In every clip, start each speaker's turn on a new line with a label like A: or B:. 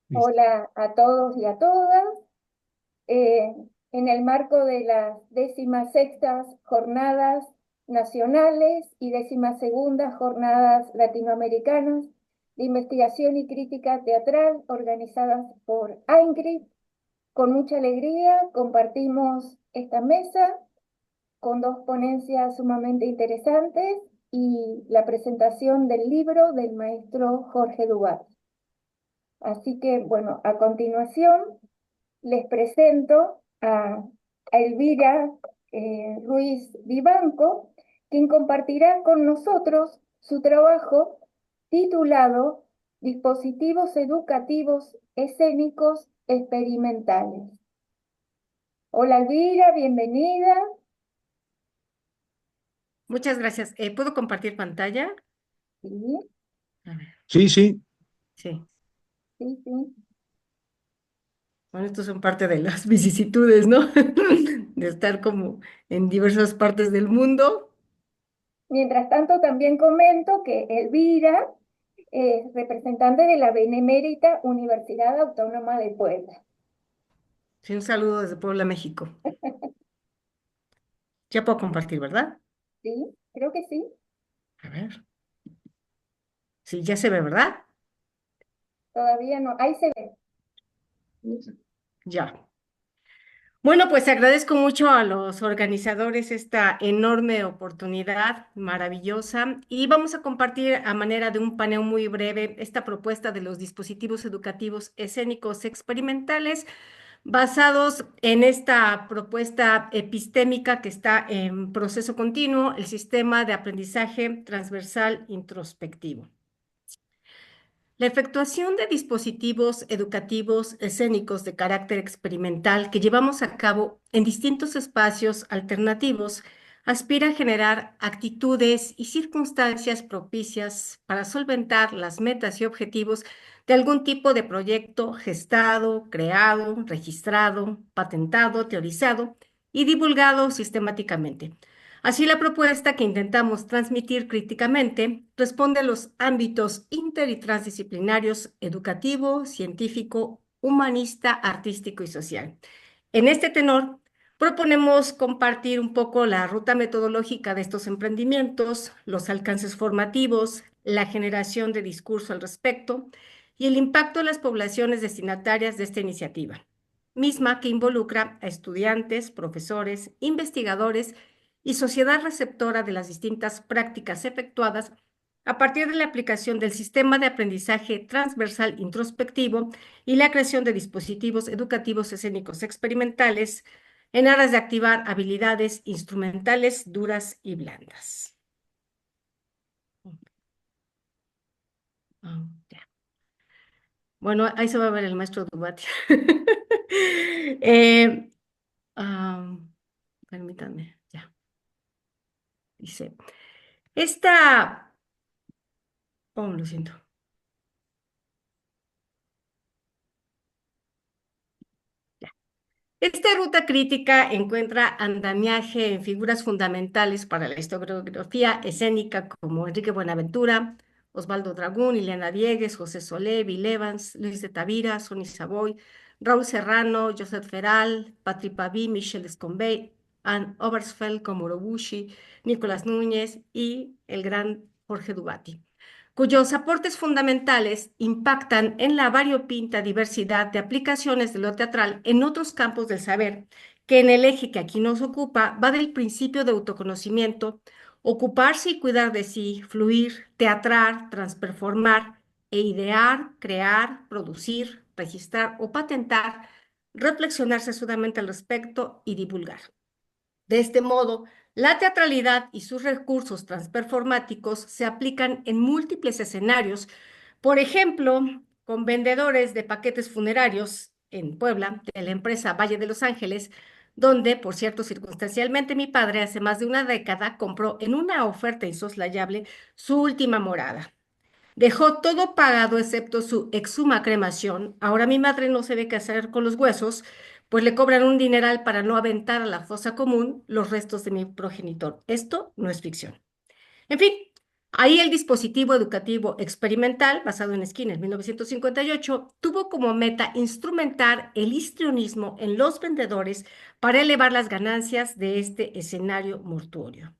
A: Listo.
B: Hola a todos y a todas. Eh, en el marco de las 16ª Jornadas Nacionales y 12ª Jornadas Latinoamericanas de Investigación y Crítica Teatral organizadas por AINCRIT, con mucha alegría compartimos esta mesa con dos ponencias sumamente interesantes y la presentación del libro del maestro Jorge Duval. Así que, bueno, a continuación les presento a Elvira Ruiz Vivanco, quien compartirá con nosotros su trabajo titulado Dispositivos educativos escénicos experimentales. Hola Elvira, bienvenida.
C: Muchas gracias. ¿Puedo compartir pantalla?
B: Sí,
C: A ver,
A: Sí, sí.
C: sí.
B: sí, sí.
C: Bueno, estos son parte de las vicisitudes, ¿no? De estar como en diversas partes del mundo.
B: Mientras tanto, también comento que Elvira es representante de la Benemérita Universidad Autónoma de Puebla.
C: Sí, un saludo desde Puebla, México. Ya puedo compartir, ¿verdad?
B: Sí, creo que sí.
C: A ver. Sí, ya se ve, ¿verdad?
B: Todavía no. Ahí se ve.
C: Ya. Bueno, pues agradezco mucho a los organizadores esta enorme oportunidad maravillosa y vamos a compartir a manera de un panel muy breve esta propuesta de los dispositivos educativos escénicos experimentales basados en esta propuesta epistémica que está en proceso continuo, el sistema de aprendizaje transversal introspectivo. La efectuación de dispositivos educativos escénicos de carácter experimental que llevamos a cabo en distintos espacios alternativos aspira a generar actitudes y circunstancias propicias para solventar las metas y objetivos de algún tipo de proyecto gestado, creado, registrado, patentado, teorizado y divulgado sistemáticamente. Así, la propuesta que intentamos transmitir críticamente responde a los ámbitos inter y transdisciplinarios educativo, científico, humanista, artístico y social. En este tenor, proponemos compartir un poco la ruta metodológica de estos emprendimientos, los alcances formativos, la generación de discurso al respecto y el impacto en las poblaciones destinatarias de esta iniciativa, misma que involucra a estudiantes, profesores, investigadores y sociedad receptora de las distintas prácticas efectuadas a partir de la aplicación del sistema de aprendizaje transversal introspectivo y la creación de dispositivos educativos escénicos experimentales en aras de activar habilidades instrumentales duras y blandas. Ya. Bueno, ahí se va a ver el maestro Dubati. Eh, ah, permítanme, ya. Dice, esta, oh, lo siento. Esta ruta crítica encuentra andamiaje en figuras fundamentales para la historiografía escénica como Enrique Buenaventura, Osvaldo Dragún, Ileana Diegues, José Solé, Bill Evans, Luis de Tavira, Sonny Savoy, Raúl Serrano, Joseph Feral, Patri Paví, Michel Descombey, Anne Obersfeld, Komuro Bushi, Nicolás Núñez y el gran Jorge Dubati, cuyos aportes fundamentales impactan en la variopinta diversidad de aplicaciones de lo teatral en otros campos del saber, que en el eje que aquí nos ocupa va del principio de autoconocimiento, ocuparse y cuidar de sí, fluir, teatrar, transperformar e idear, crear, producir, registrar o patentar, reflexionar sesudamente al respecto y divulgar. De este modo, la teatralidad y sus recursos transperformáticos se aplican en múltiples escenarios, por ejemplo, con vendedores de paquetes funerarios en Puebla, de la empresa Valle de los Ángeles, donde, por cierto, circunstancialmente mi padre hace más de una década compró en una oferta insoslayable su última morada. Dejó todo pagado excepto su exhuma cremación. Ahora mi madre no sabe qué hacer con los huesos, pues le cobran un dineral para no aventar a la fosa común los restos de mi progenitor. Esto no es ficción. En fin, Ahí el dispositivo educativo experimental, basado en Skinner 1958, tuvo como meta instrumentar el histrionismo en los vendedores para elevar las ganancias de este escenario mortuorio.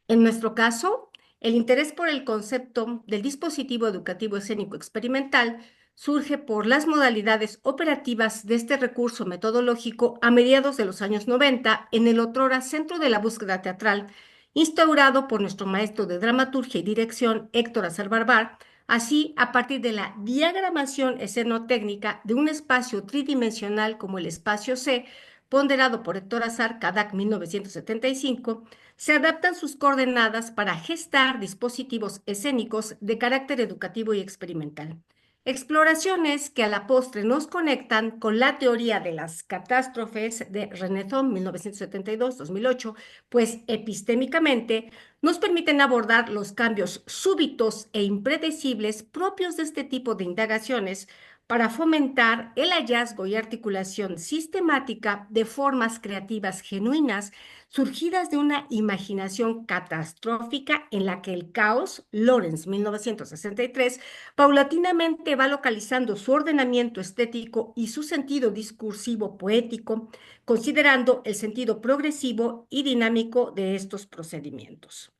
C: En nuestro caso, el interés por el concepto del dispositivo educativo escénico experimental surge por las modalidades operativas de este recurso metodológico a mediados de los años 90 en el otrora Centro de la Búsqueda Teatral, instaurado por nuestro maestro de dramaturgia y dirección Héctor Azar Barbar, así a partir de la diagramación escenotécnica de un espacio tridimensional como el espacio C, ponderado por Héctor Azar Cadac 1975, se adaptan sus coordenadas para gestar dispositivos escénicos de carácter educativo y experimental. Exploraciones que a la postre nos conectan con la teoría de las catástrofes de René Thom, 1972-2008, pues epistémicamente nos permiten abordar los cambios súbitos e impredecibles propios de este tipo de indagaciones para fomentar el hallazgo y articulación sistemática de formas creativas genuinas surgidas de una imaginación catastrófica en la que el caos, Lawrence 1963, paulatinamente va localizando su ordenamiento estético y su sentido discursivo poético, considerando el sentido progresivo y dinámico de estos procedimientos.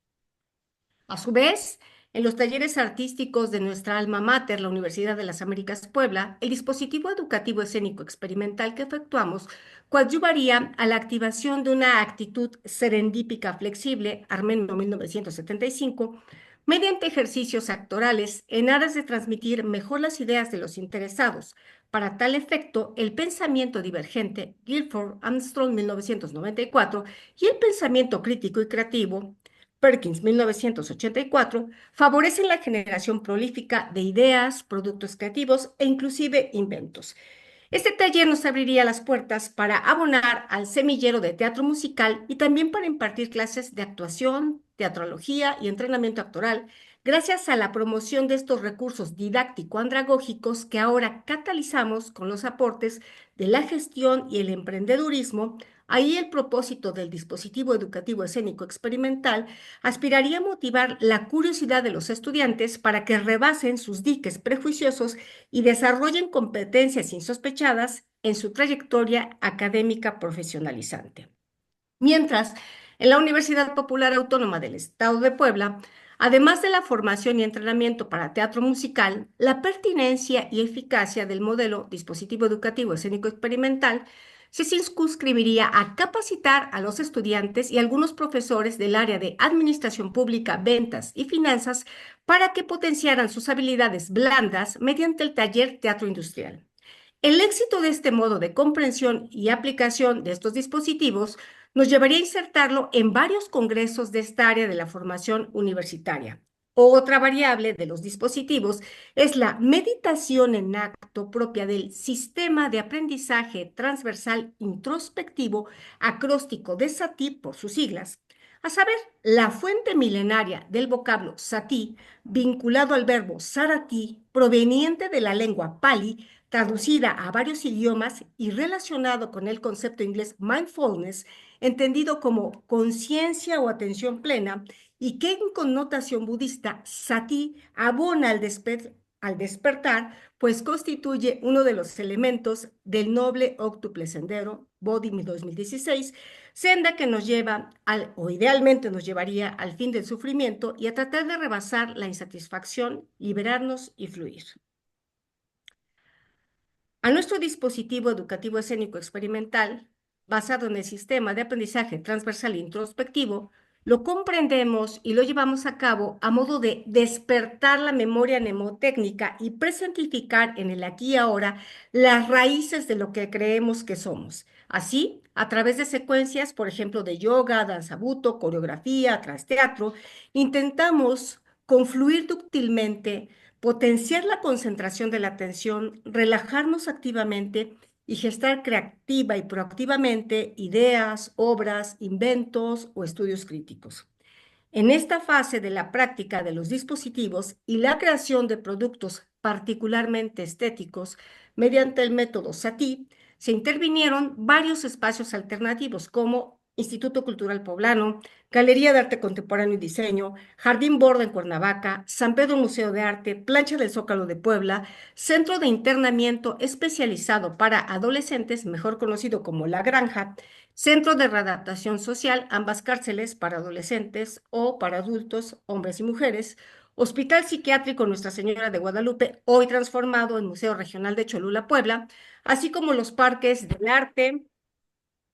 C: A su vez, en los talleres artísticos de nuestra alma mater, la Universidad de las Américas Puebla, el dispositivo educativo escénico experimental que efectuamos coadyuvaría a la activación de una actitud serendípica flexible, Armeno 1975, mediante ejercicios actorales en aras de transmitir mejor las ideas de los interesados. Para tal efecto, el pensamiento divergente, Guilford Armstrong 1994, y el pensamiento crítico y creativo, Perkins, 1984, favorecen la generación prolífica de ideas, productos creativos e inclusive inventos. Este taller nos abriría las puertas para abonar al semillero de teatro musical y también para impartir clases de actuación, teatrología y entrenamiento actoral, gracias a la promoción de estos recursos didáctico-andragógicos que ahora catalizamos con los aportes de la gestión y el emprendedurismo. Ahí el propósito del dispositivo educativo escénico experimental aspiraría a motivar la curiosidad de los estudiantes para que rebasen sus diques prejuiciosos y desarrollen competencias insospechadas en su trayectoria académica profesionalizante. Mientras, en la Universidad Popular Autónoma del Estado de Puebla, además de la formación y entrenamiento para teatro musical, la pertinencia y eficacia del modelo dispositivo educativo escénico experimental se circunscribiría a capacitar a los estudiantes y algunos profesores del área de administración pública, ventas y finanzas para que potenciaran sus habilidades blandas mediante el taller Teatro Industrial. El éxito de este modo de comprensión y aplicación de estos dispositivos nos llevaría a insertarlo en varios congresos de esta área de la formación universitaria. Otra variable de los dispositivos es la meditación en acto propia del sistema de aprendizaje transversal introspectivo acróstico de Satie por sus siglas, a saber, la fuente milenaria del vocablo Sati, vinculado al verbo sarati, proveniente de la lengua pali, traducida a varios idiomas y relacionado con el concepto inglés mindfulness, entendido como conciencia o atención plena, y que en connotación budista, sati abona al despertar, pues constituye uno de los elementos del noble óctuple sendero, Bodhi 2016, senda que nos lleva o idealmente nos llevaría al fin del sufrimiento y a tratar de rebasar la insatisfacción, liberarnos y fluir. A nuestro dispositivo educativo escénico experimental, basado en el sistema de aprendizaje transversal e introspectivo, lo comprendemos y lo llevamos a cabo a modo de despertar la memoria mnemotécnica y presentificar en el aquí y ahora las raíces de lo que creemos que somos. Así, a través de secuencias, por ejemplo, de yoga, danza buto, coreografía, transteatro, intentamos confluir dúctilmente, potenciar la concentración de la atención, relajarnos activamente y gestar creativa y proactivamente ideas, obras, inventos o estudios críticos. En esta fase de la práctica de los dispositivos y la creación de productos particularmente estéticos mediante el método SATI, se intervinieron varios espacios alternativos como Instituto Cultural Poblano, Galería de Arte Contemporáneo y Diseño, Jardín Borda en Cuernavaca, San Pedro Museo de Arte, Plancha del Zócalo de Puebla, Centro de Internamiento Especializado para Adolescentes, mejor conocido como La Granja, Centro de Readaptación Social, ambas cárceles para adolescentes o para adultos, hombres y mujeres, Hospital Psiquiátrico Nuestra Señora de Guadalupe, hoy transformado en Museo Regional de Cholula, Puebla, así como los parques del arte,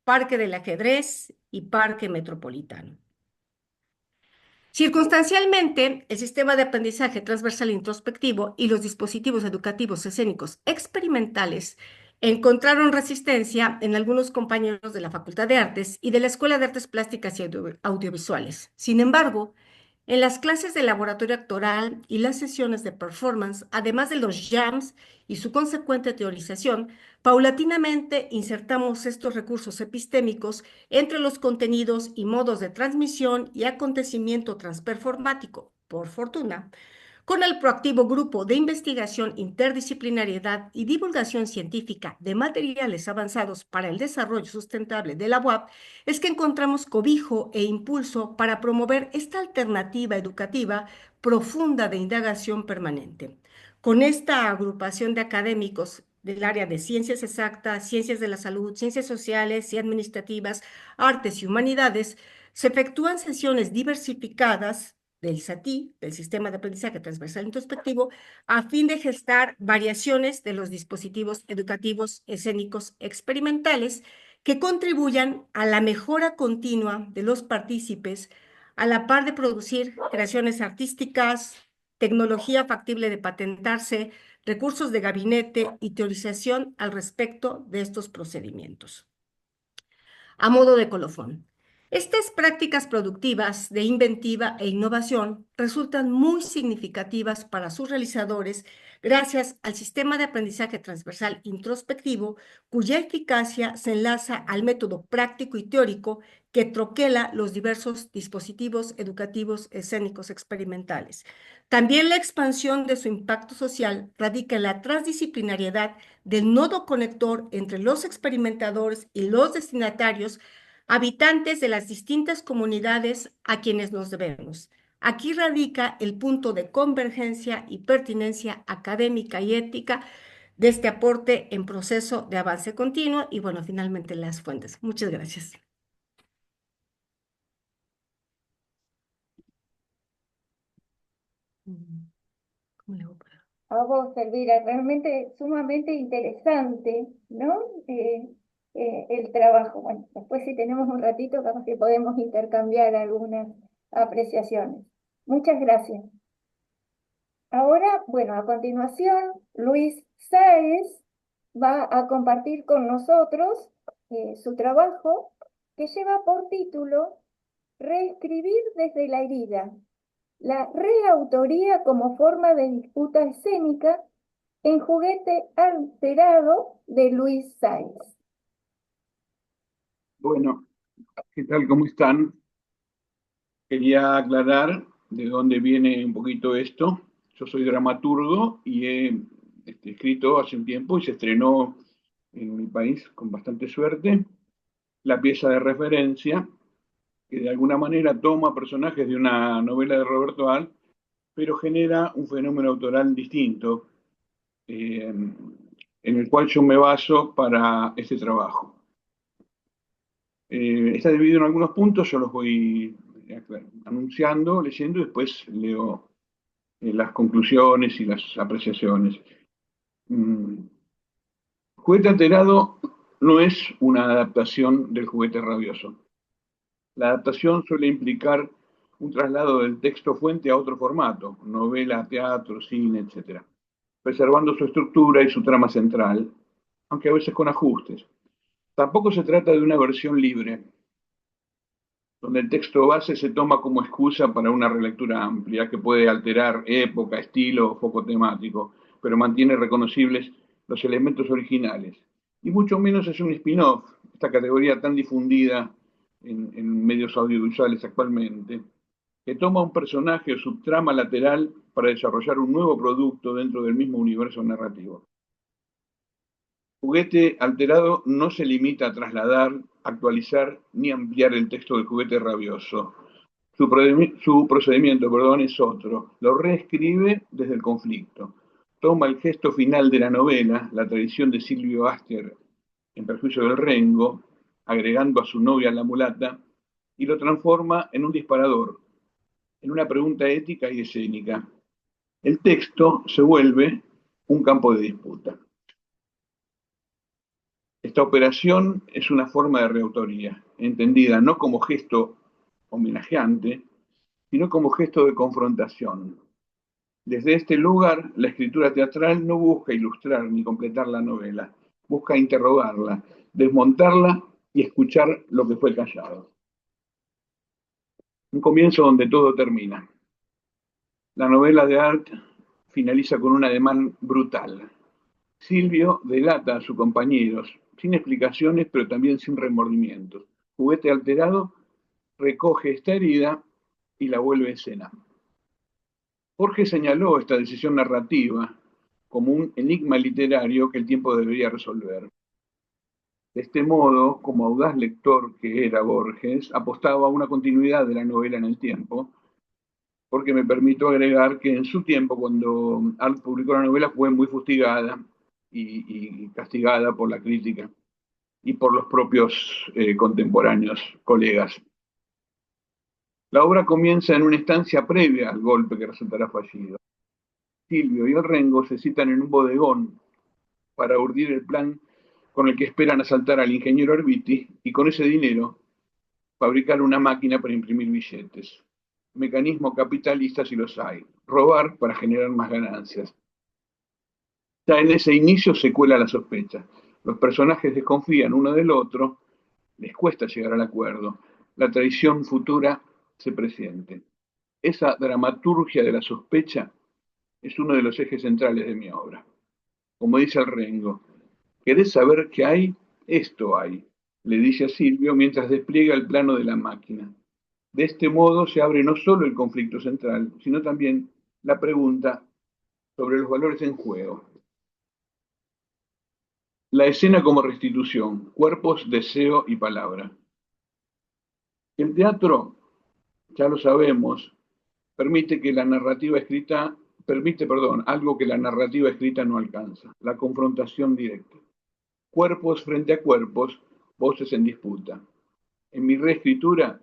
C: Parque del Ajedrez y Parque Metropolitano. Circunstancialmente, el sistema de aprendizaje transversal introspectivo y los dispositivos educativos escénicos experimentales encontraron resistencia en algunos compañeros de la Facultad de Artes y de la Escuela de Artes Plásticas y Audiovisuales. Sin embargo, en las clases de laboratorio actoral y las sesiones de performance, además de los jams y su consecuente teorización, paulatinamente insertamos estos recursos epistémicos entre los contenidos y modos de transmisión y acontecimiento transperformático, por fortuna, con el proactivo grupo de investigación, interdisciplinariedad y divulgación científica de materiales avanzados para el desarrollo sustentable de la UAP, es que encontramos cobijo e impulso para promover esta alternativa educativa profunda de indagación permanente. Con esta agrupación de académicos del área de ciencias exactas, ciencias de la salud, ciencias sociales y administrativas, artes y humanidades, se efectúan sesiones diversificadas del SATI, del Sistema de Aprendizaje Transversal Introspectivo, a fin de gestar variaciones de los dispositivos educativos escénicos experimentales que contribuyan a la mejora continua de los partícipes, a la par de producir creaciones artísticas, tecnología factible de patentarse, recursos de gabinete y teorización al respecto de estos procedimientos. A modo de colofón, estas prácticas productivas de inventiva e innovación resultan muy significativas para sus realizadores gracias al sistema de aprendizaje transversal introspectivo, cuya eficacia se enlaza al método práctico y teórico que troquela los diversos dispositivos educativos escénicos experimentales. También la expansión de su impacto social radica en la transdisciplinariedad del nodo conector entre los experimentadores y los destinatarios, habitantes de las distintas comunidades a quienes nos debemos. Aquí radica el punto de convergencia y pertinencia académica y ética de este aporte en proceso de avance continuo y, bueno, finalmente las fuentes. Muchas gracias. ¿Cómo le hago para?
B: A vos, Elvira, realmente sumamente interesante, ¿no? El trabajo. Bueno, después si tenemos un ratito, capaz que podemos intercambiar algunas apreciaciones. Muchas gracias. Ahora, bueno, a continuación, Luis Sáez va a compartir con nosotros su trabajo que lleva por título Reescribir desde la herida, la reautoría como forma de disputa escénica en Juguete Alterado de Luis Sáez.
A: Bueno, ¿qué tal? ¿Cómo están? Quería aclarar de dónde viene un poquito esto. Yo soy dramaturgo y he escrito hace un tiempo y se estrenó en mi país con bastante suerte la pieza de referencia que de alguna manera toma personajes de una novela de Roberto Alt, pero genera un fenómeno autoral distinto en el cual yo me baso para este trabajo. Está dividido en algunos puntos, yo los voy anunciando, leyendo y después leo las conclusiones y las apreciaciones. Juguete Alterado no es una adaptación del Juguete Rabioso. La adaptación suele implicar un traslado del texto fuente a otro formato, novela, teatro, cine, etc., preservando su estructura y su trama central, aunque a veces con ajustes. Tampoco se trata de una versión libre, donde el texto base se toma como excusa para una relectura amplia que puede alterar época, estilo o foco temático, pero mantiene reconocibles los elementos originales. Y mucho menos es un spin-off, esta categoría tan difundida en medios audiovisuales actualmente, que toma un personaje o subtrama lateral para desarrollar un nuevo producto dentro del mismo universo narrativo. Juguete Alterado no se limita a trasladar actualizar ni ampliar el texto del juguete rabioso. Su procedimiento, perdón, es otro. Lo reescribe desde el conflicto. Toma el gesto final de la novela, la tradición de Silvio Astier en perjuicio del Rengo, agregando a su novia la mulata, y lo transforma en un disparador, en una pregunta ética y escénica. El texto se vuelve un campo de disputa. Esta operación es una forma de reautoría, entendida no como gesto homenajeante, sino como gesto de confrontación. Desde este lugar, la escritura teatral no busca ilustrar ni completar la novela, busca interrogarla, desmontarla y escuchar lo que fue callado. Un comienzo donde todo termina. La novela de Art finaliza con un ademán brutal. Silvio delata a sus compañeros, sin explicaciones, pero también sin remordimientos. Juguete alterado recoge esta herida y la vuelve a escena. Jorge señaló esta decisión narrativa como un enigma literario que el tiempo debería resolver. De este modo, como audaz lector que era Borges, apostaba a una continuidad de la novela en el tiempo, porque me permito agregar que en su tiempo, cuando Art publicó la novela, fue muy fustigada y castigada por la crítica y por los propios contemporáneos, colegas. La obra comienza en una estancia previa al golpe que resultará fallido. Silvio y el Rengo se citan en un bodegón para urdir el plan con el que esperan asaltar al ingeniero Arbiti y con ese dinero fabricar una máquina para imprimir billetes. Mecanismo capitalista si los hay. Robar para generar más ganancias. Ya en ese inicio se cuela la sospecha. Los personajes desconfían uno del otro, les cuesta llegar al acuerdo. La traición futura se presiente. Esa dramaturgia de la sospecha es uno de los ejes centrales de mi obra. Como dice el Rengo, ¿querés saber qué hay? Esto hay, le dice a Silvio mientras despliega el plano de la máquina. De este modo se abre no solo el conflicto central, sino también la pregunta sobre los valores en juego. La escena como restitución, cuerpos, deseo y palabra. El teatro, ya lo sabemos, algo que la narrativa escrita no alcanza, la confrontación directa. Cuerpos frente a cuerpos, voces en disputa. En mi reescritura,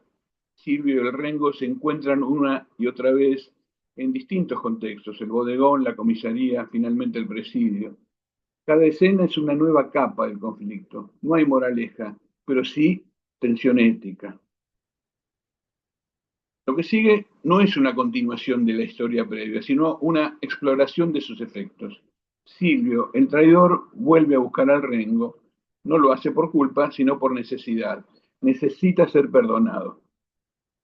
A: Silvio y el Rengo se encuentran una y otra vez en distintos contextos, el bodegón, la comisaría, finalmente el presidio. Cada escena es una nueva capa del conflicto. No hay moraleja, pero sí tensión ética. Lo que sigue no es una continuación de la historia previa, sino una exploración de sus efectos. Silvio, el traidor, vuelve a buscar al Rengo. No lo hace por culpa, sino por necesidad. Necesita ser perdonado.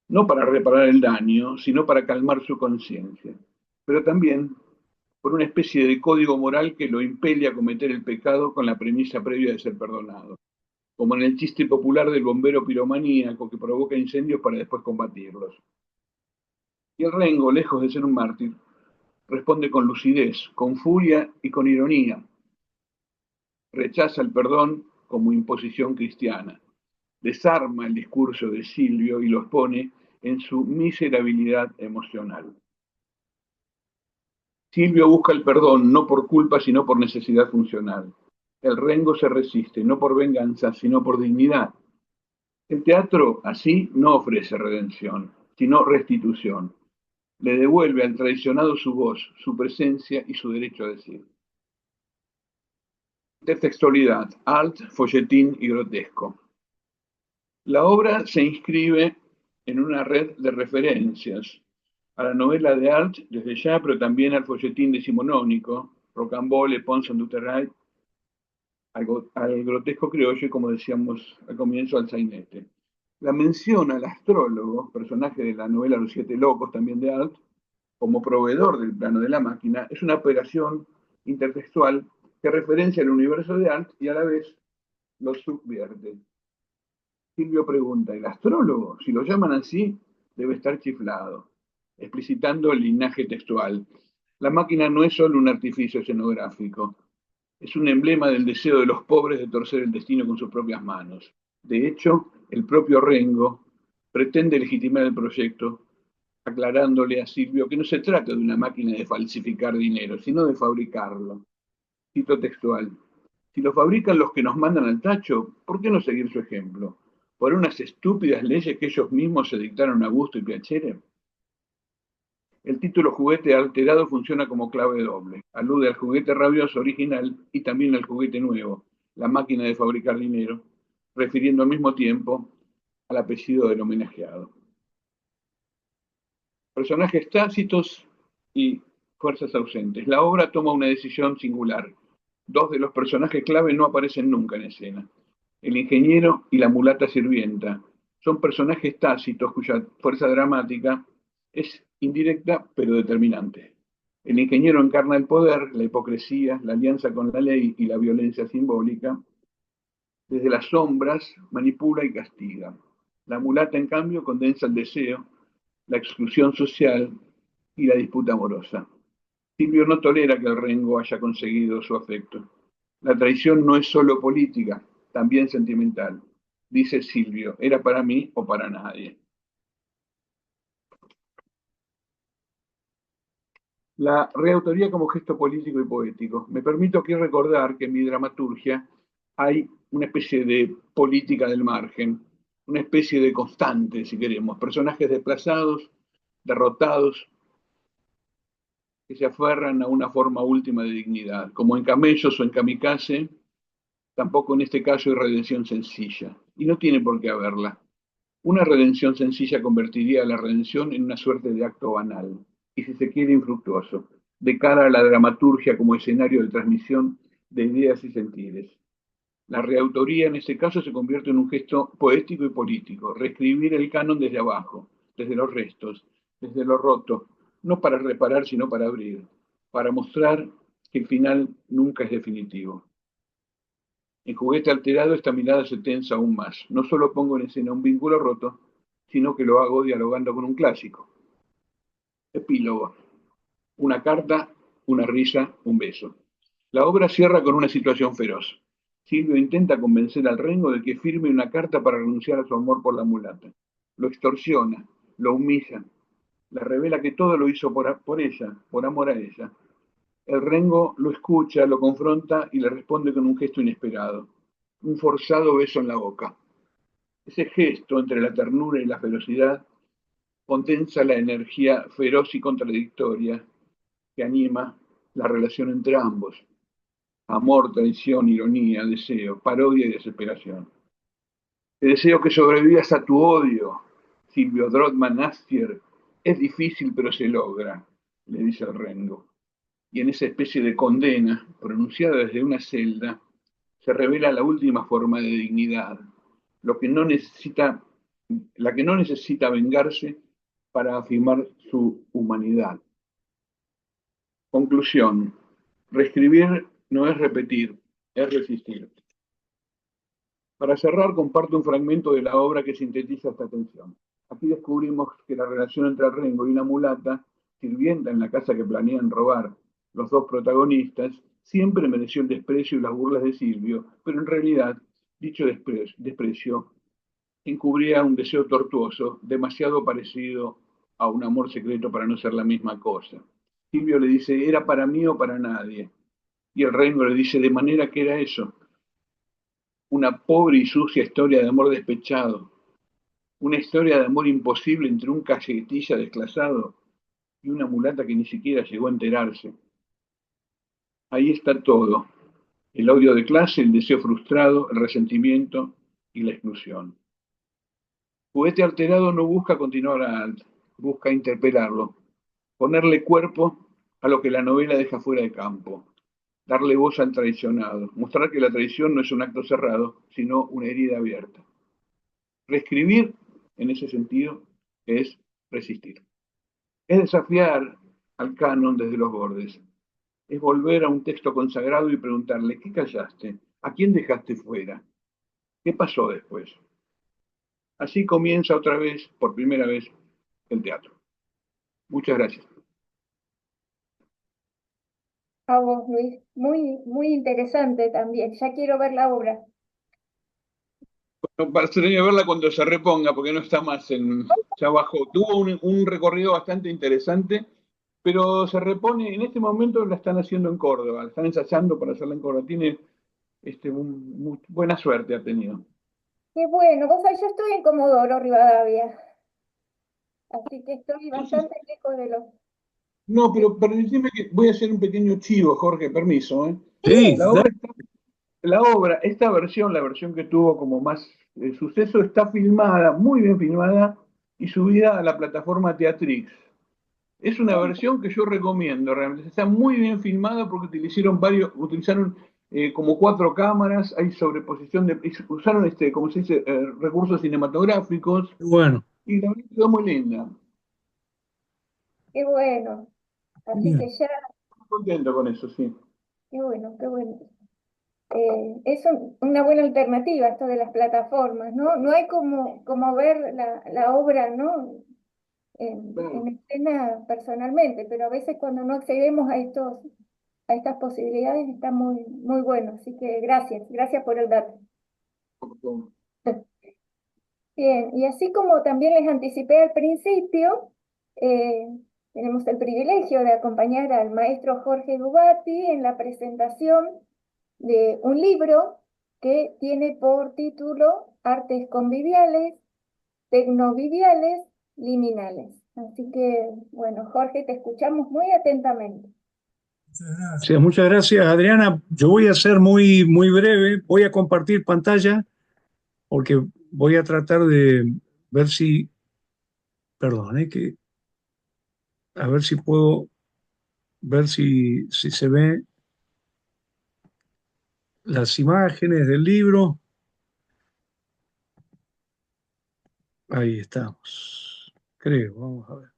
A: No para reparar el daño, sino para calmar su conciencia. Pero también por una especie de código moral que lo impele a cometer el pecado con la premisa previa de ser perdonado. Como en el chiste popular del bombero piromaníaco que provoca incendios para después combatirlos. Y el Rengo, lejos de ser un mártir, responde con lucidez, con furia y con ironía. Rechaza el perdón como imposición cristiana. Desarma el discurso de Silvio y los pone en su miserabilidad emocional. Silvio busca el perdón no por culpa, sino por necesidad funcional. El Rengo se resiste, no por venganza, sino por dignidad. El teatro, así, no ofrece redención, sino restitución. Le devuelve al traicionado su voz, su presencia y su derecho a decir. Intertextualidad, art, folletín y grotesco. La obra se inscribe en una red de referencias a la novela de Art desde ya, pero también al folletín decimonónico, Rocambole, Pons en Duterray, al grotesco criollo y, como decíamos al comienzo, al sainete. La mención al astrólogo, personaje de la novela Los Siete Locos, también de Art, como proveedor del plano de la máquina, es una operación intertextual que referencia el universo de Art y a la vez lo subvierte. Silvio pregunta, ¿el astrólogo? Si lo llaman así, debe estar chiflado, explicitando el linaje textual. La máquina no es solo un artificio escenográfico, es un emblema del deseo de los pobres de torcer el destino con sus propias manos. De hecho, el propio Rengo pretende legitimar el proyecto aclarándole a Silvio que no se trata de una máquina de falsificar dinero, sino de fabricarlo. Cito textual: si lo fabrican los que nos mandan al tacho, ¿por qué no seguir su ejemplo? ¿Por unas estúpidas leyes que ellos mismos se dictaron a gusto y piacere? El título juguete alterado funciona como clave doble. Alude al juguete rabioso original y también al juguete nuevo, la máquina de fabricar dinero, refiriendo al mismo tiempo al apellido del homenajeado. Personajes tácitos y fuerzas ausentes. La obra toma una decisión singular. Dos de los personajes clave no aparecen nunca en escena. El ingeniero y la mulata sirvienta son personajes tácitos cuya fuerza dramática es indirecta pero determinante. El ingeniero encarna el poder, la hipocresía, la alianza con la ley y la violencia simbólica. Desde las sombras manipula y castiga. La mulata, en cambio, condensa el deseo, la exclusión social y la disputa amorosa. Silvio no tolera que el Rengo haya conseguido su afecto. La traición no es solo política, también sentimental. Dice Silvio, era para mí o para nadie. La reautoría como gesto político y poético. Me permito aquí recordar que en mi dramaturgia hay una especie de política del margen, una especie de constante, si queremos, personajes desplazados, derrotados, que se aferran a una forma última de dignidad, como en Camellos o en Kamikaze. Tampoco en este caso hay redención sencilla, y no tiene por qué haberla. Una redención sencilla convertiría la redención en una suerte de acto banal, y si se quiere infructuoso, de cara a la dramaturgia como escenario de transmisión de ideas y sentires. La reautoría en este caso se convierte en un gesto poético y político, reescribir el canon desde abajo, desde los restos, desde lo roto, no para reparar sino para abrir, para mostrar que el final nunca es definitivo. En Juguete Alterado esta mirada se tensa aún más. No solo pongo en escena un vínculo roto, sino que lo hago dialogando con un clásico. Epílogo. Una carta, una risa, un beso. La obra cierra con una situación feroz. Silvio intenta convencer al Rengo de que firme una carta para renunciar a su amor por la mulata. Lo extorsiona, lo humilla, le revela que todo lo hizo por ella, por amor a ella. El Rengo lo escucha, lo confronta y le responde con un gesto inesperado, un forzado beso en la boca. Ese gesto entre la ternura y la ferocidad condensa la energía feroz y contradictoria que anima la relación entre ambos. Amor, traición, ironía, deseo, parodia y desesperación. Te deseo que sobrevivas a tu odio, Silvio Drotman Astier. Es difícil, pero se logra, le dice el Rengo. Y en esa especie de condena, pronunciada desde una celda, se revela la última forma de dignidad, lo que no necesita, la que no necesita vengarse para afirmar su humanidad. Conclusión. Reescribir no es repetir, es resistir. Para cerrar, comparto un fragmento de la obra que sintetiza esta tensión. Aquí descubrimos que la relación entre Rengo y una mulata, sirvienta en la casa que planean robar los dos protagonistas, siempre mereció el desprecio y las burlas de Silvio, pero en realidad dicho desprecio encubría un deseo tortuoso, demasiado parecido a un amor secreto para no ser la misma cosa. Silvio le dice, era para mí o para nadie. Y el Rengo le dice, de manera que era eso, una pobre y sucia historia de amor despechado, una historia de amor imposible entre un cajetilla desclasado y una mulata que ni siquiera llegó a enterarse. Ahí está todo, el odio de clase, el deseo frustrado, el resentimiento y la exclusión. Juguete Alterado no busca continuar a Alt, busca interpelarlo, ponerle cuerpo a lo que la novela deja fuera de campo, darle voz al traicionado, mostrar que la traición no es un acto cerrado, sino una herida abierta. Reescribir, en ese sentido, es resistir. Es desafiar al canon desde los bordes. Es volver a un texto consagrado y preguntarle, ¿qué callaste? ¿A quién dejaste fuera? ¿Qué pasó después? Así comienza otra vez, por primera vez, el teatro. Muchas gracias.
B: A vos, Luis. Muy, muy interesante también. Ya quiero ver la obra.
A: No, parecería verla cuando se reponga, porque no está más ya bajó. Tuvo un recorrido bastante interesante, pero se repone, en este momento la están haciendo en Córdoba, la están ensayando para hacerla en Córdoba. Tiene buena suerte ha tenido.
B: Qué bueno, vos sabés, yo estoy en Comodoro, Rivadavia, así que estoy
A: Entonces,
B: bastante lejos de los...
A: no,
B: de-
A: pero permíteme que voy a hacer un pequeño chivo, Jorge, permiso, ¿eh?
C: Sí,
A: La obra, la obra, esta versión, la versión que tuvo como más suceso, está filmada, muy bien filmada y subida a la plataforma Teatrix. Es una versión que yo recomiendo, realmente. Está muy bien filmada porque utilizaron como cuatro cámaras, hay sobreposición usaron como se dice, recursos cinematográficos
D: bueno.
A: y la verdad quedó muy linda.
B: Qué bueno, así que
D: Bien.
B: ya,
A: Muy contento con eso, sí.
B: qué bueno, qué bueno. Es una buena alternativa esto de las plataformas, ¿no? No hay como ver la obra, ¿no? En
A: Claro.
B: escena personalmente, pero a veces cuando no accedemos a estas posibilidades está muy bueno. Así que gracias por el dato. Bien, y así como también les anticipé al principio, eh, tenemos el privilegio de acompañar al maestro Jorge Dubati en la presentación de un libro que tiene por título Artes conviviales, tecnoviviales, liminales. Así que, bueno, Jorge, te escuchamos muy atentamente.
D: Muchas gracias, Adriana. Yo voy a ser muy breve. Voy a compartir pantalla porque voy a tratar de ver si, perdón, a ver si puedo ver si se ven las imágenes del libro. Ahí estamos. Creo, vamos a ver.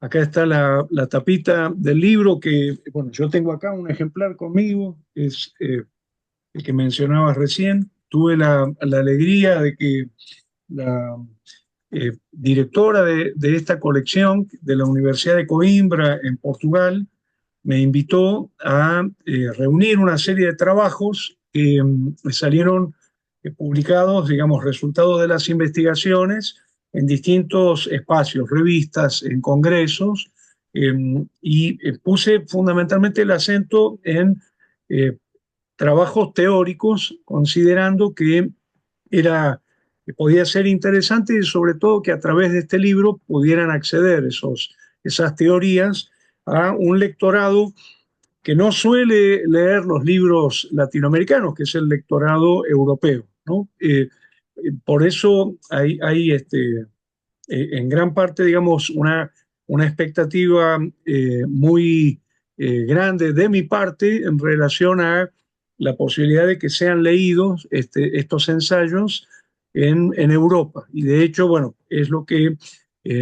D: Acá está la tapita del libro que, bueno, yo tengo acá un ejemplar conmigo, es el que mencionabas recién. Tuve la alegría de que la directora de esta colección de la Universidad de Coimbra en Portugal me invitó a reunir una serie de trabajos que salieron publicados, digamos, resultados de las investigaciones en distintos espacios, revistas, en congresos, eh, y puse fundamentalmente el acento en eh, trabajos teóricos, considerando que era, que podía ser interesante y sobre todo que a través de este libro pudieran acceder esas teorías a un lectorado que no suele leer los libros latinoamericanos, que es el lectorado europeo, ¿no? Por eso hay en gran parte, digamos, una expectativa muy grande de mi parte en relación a la posibilidad de que sean leídos estos ensayos en Europa. Y de hecho, bueno, es lo que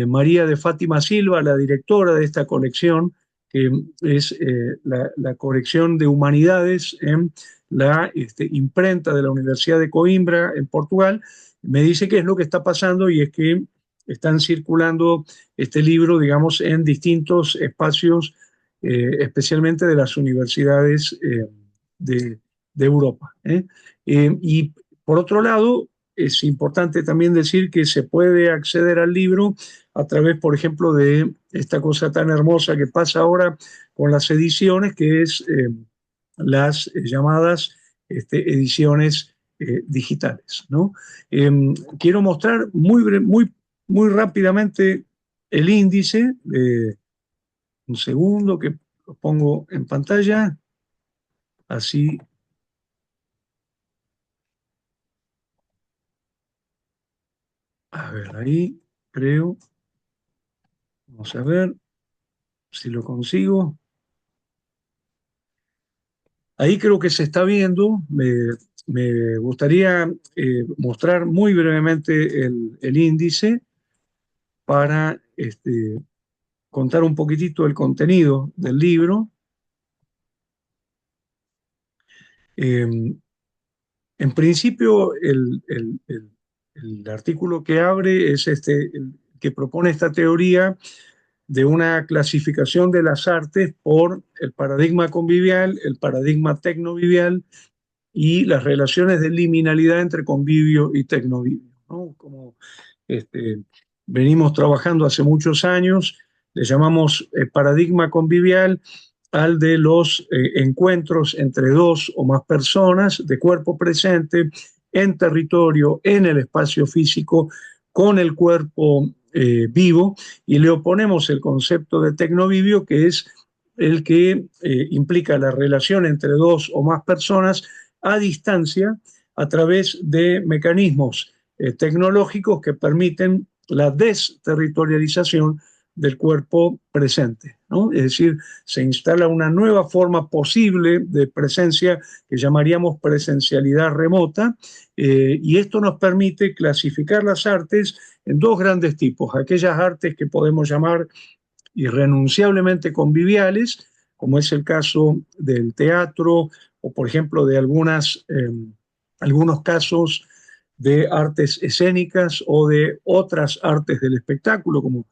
D: María de Fátima Silva, la directora de esta colección, que es la colección de humanidades en la imprenta de la Universidad de Coimbra en Portugal, me dice qué es lo que está pasando y es que están circulando este libro, digamos, en distintos espacios, especialmente de las universidades de, de Europa. Y por otro lado, es importante también decir que se puede acceder al libro a través, por ejemplo, de esta cosa tan hermosa que pasa ahora con las ediciones, que es las llamadas ediciones digitales, ¿no? Eh, Quiero mostrar muy rápidamente el índice. Un segundo que lo pongo en pantalla. Así, a ver, ahí creo. Vamos a ver si lo consigo. Ahí creo que se está viendo. Me gustaría mostrar muy brevemente el índice para contar un poquitito el contenido del libro. Eh, En principio, el artículo que abre es el que propone esta teoría de una clasificación de las artes por el paradigma convivial, el paradigma tecnovivial y las relaciones de liminalidad entre convivio y tecnovivio, ¿no? Como venimos trabajando hace muchos años, le llamamos paradigma convivial al de los encuentros entre dos o más personas de cuerpo presente en territorio, en el espacio físico, con el cuerpo vivo, y le oponemos el concepto de tecnovivio, que es el que implica la relación entre dos o más personas a distancia a través de mecanismos tecnológicos que permiten la desterritorialización del cuerpo presente, ¿no? Es decir, se instala una nueva forma posible de presencia que llamaríamos presencialidad remota, y esto nos permite clasificar las artes en dos grandes tipos: aquellas artes que podemos llamar irrenunciablemente conviviales, como es el caso del teatro o, por ejemplo, de algunos casos de artes escénicas o de otras artes del espectáculo, como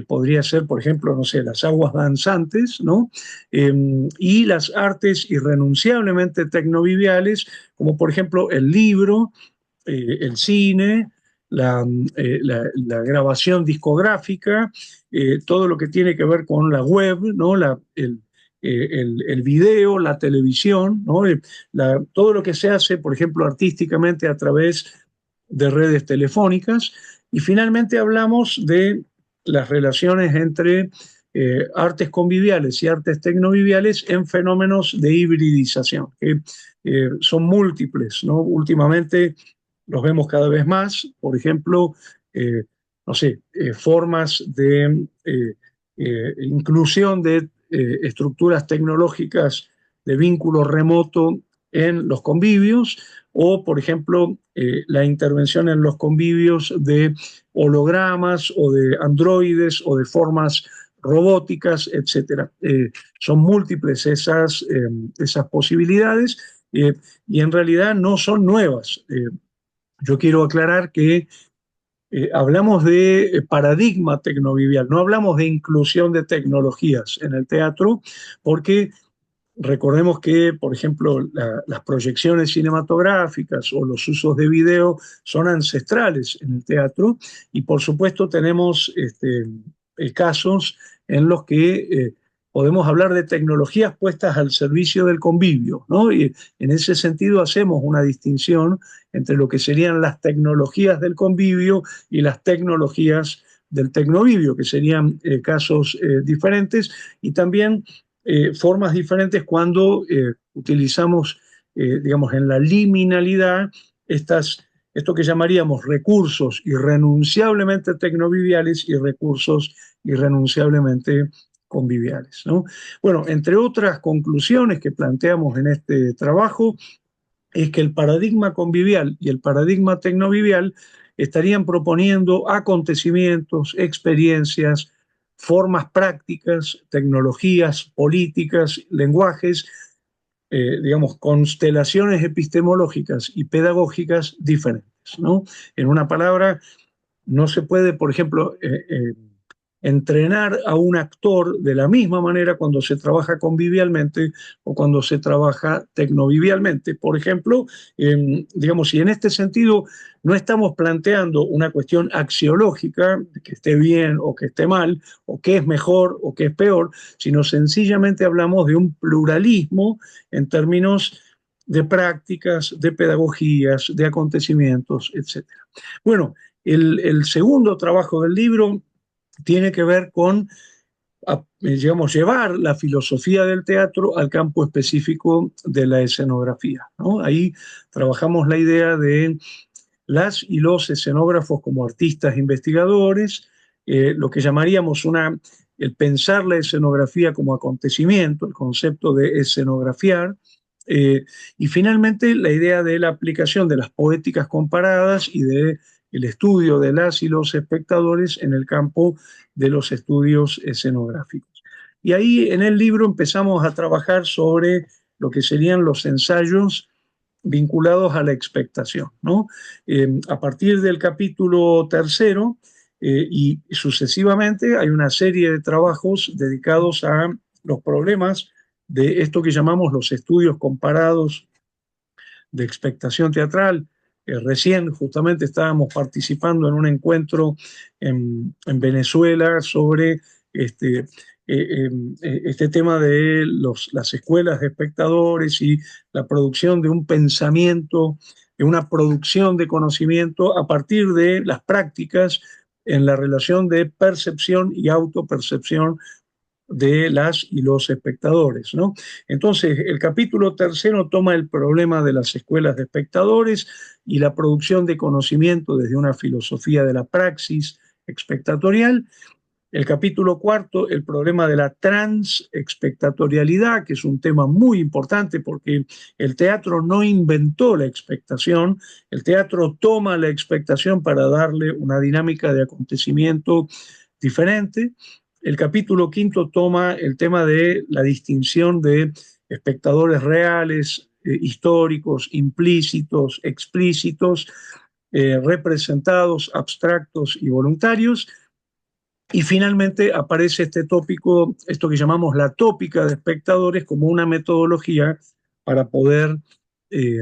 D: podría ser, por ejemplo, no sé, las aguas danzantes, ¿no? Y las artes irrenunciablemente tecnoviviales, como por ejemplo el libro, el cine, la grabación discográfica, todo lo que tiene que ver con la web, ¿no? El video, la televisión, ¿no? Todo lo que se hace, por ejemplo, artísticamente a través de redes telefónicas. Y finalmente hablamos de las relaciones entre artes conviviales y artes tecnoviviales en fenómenos de hibridización, que son múltiples, ¿no? Últimamente los vemos cada vez más, por ejemplo, no sé, formas de inclusión de estructuras tecnológicas de vínculo remoto en los convivios, o, por ejemplo, la intervención en los convivios de hologramas o de androides o de formas robóticas, etcétera. Son múltiples esas posibilidades, y en realidad no son nuevas. Yo quiero aclarar que hablamos de paradigma tecnovivial, no hablamos de inclusión de tecnologías en el teatro, porque recordemos que, por ejemplo, las proyecciones cinematográficas o los usos de video son ancestrales en el teatro, y por supuesto tenemos casos en los que podemos hablar de tecnologías puestas al servicio del convivio, ¿no? Y en ese sentido hacemos una distinción entre lo que serían las tecnologías del convivio y las tecnologías del tecnovivio, que serían casos diferentes, y también formas diferentes cuando utilizamos, digamos, en la liminalidad esto que llamaríamos recursos irrenunciablemente tecnoviviales y recursos irrenunciablemente conviviales, ¿no? Bueno, entre otras conclusiones que planteamos en este trabajo, es que el paradigma convivial y el paradigma tecnovivial estarían proponiendo acontecimientos, experiencias, formas prácticas, tecnologías, políticas, lenguajes, digamos, constelaciones epistemológicas y pedagógicas diferentes, ¿no? En una palabra, no se puede, por ejemplo, entrenar a un actor de la misma manera cuando se trabaja convivialmente o cuando se trabaja tecnovivialmente. Por ejemplo, digamos, y en este sentido no estamos planteando una cuestión axiológica, que esté bien o que esté mal, o que es mejor o que es peor, sino sencillamente hablamos de un pluralismo en términos de prácticas, de pedagogías, de acontecimientos, etc. Bueno, el segundo trabajo del libro tiene que ver con, digamos, llevar la filosofía del teatro al campo específico de la escenografía, ¿no? Ahí trabajamos la idea de las y los escenógrafos como artistas investigadores, lo que llamaríamos el pensar la escenografía como acontecimiento, el concepto de escenografiar, y finalmente la idea de la aplicación de las poéticas comparadas y de el estudio de las y los espectadores en el campo de los estudios escenográficos. Y ahí en el libro empezamos a trabajar sobre lo que serían los ensayos vinculados a la expectación, ¿no? A partir del capítulo tercero, y sucesivamente hay una serie de trabajos dedicados a los problemas de esto que llamamos los estudios comparados de expectación teatral. Recién justamente estábamos participando en un encuentro en Venezuela sobre este tema de las escuelas de espectadores y la producción de un pensamiento, de una producción de conocimiento a partir de las prácticas en la relación de percepción y autopercepción de las y los espectadores, ¿no? Entonces, el capítulo tercero toma el problema de las escuelas de espectadores y la producción de conocimiento desde una filosofía de la praxis expectatorial. El capítulo cuarto, el problema de la transespectatorialidad, que es un tema muy importante porque el teatro no inventó la expectación, el teatro toma la expectación para darle una dinámica de acontecimiento diferente. El capítulo quinto toma el tema de la distinción de espectadores reales, históricos, implícitos, explícitos, representados, abstractos y voluntarios. Y finalmente aparece este tópico, esto que llamamos la tópica de espectadores, como una metodología para poder eh,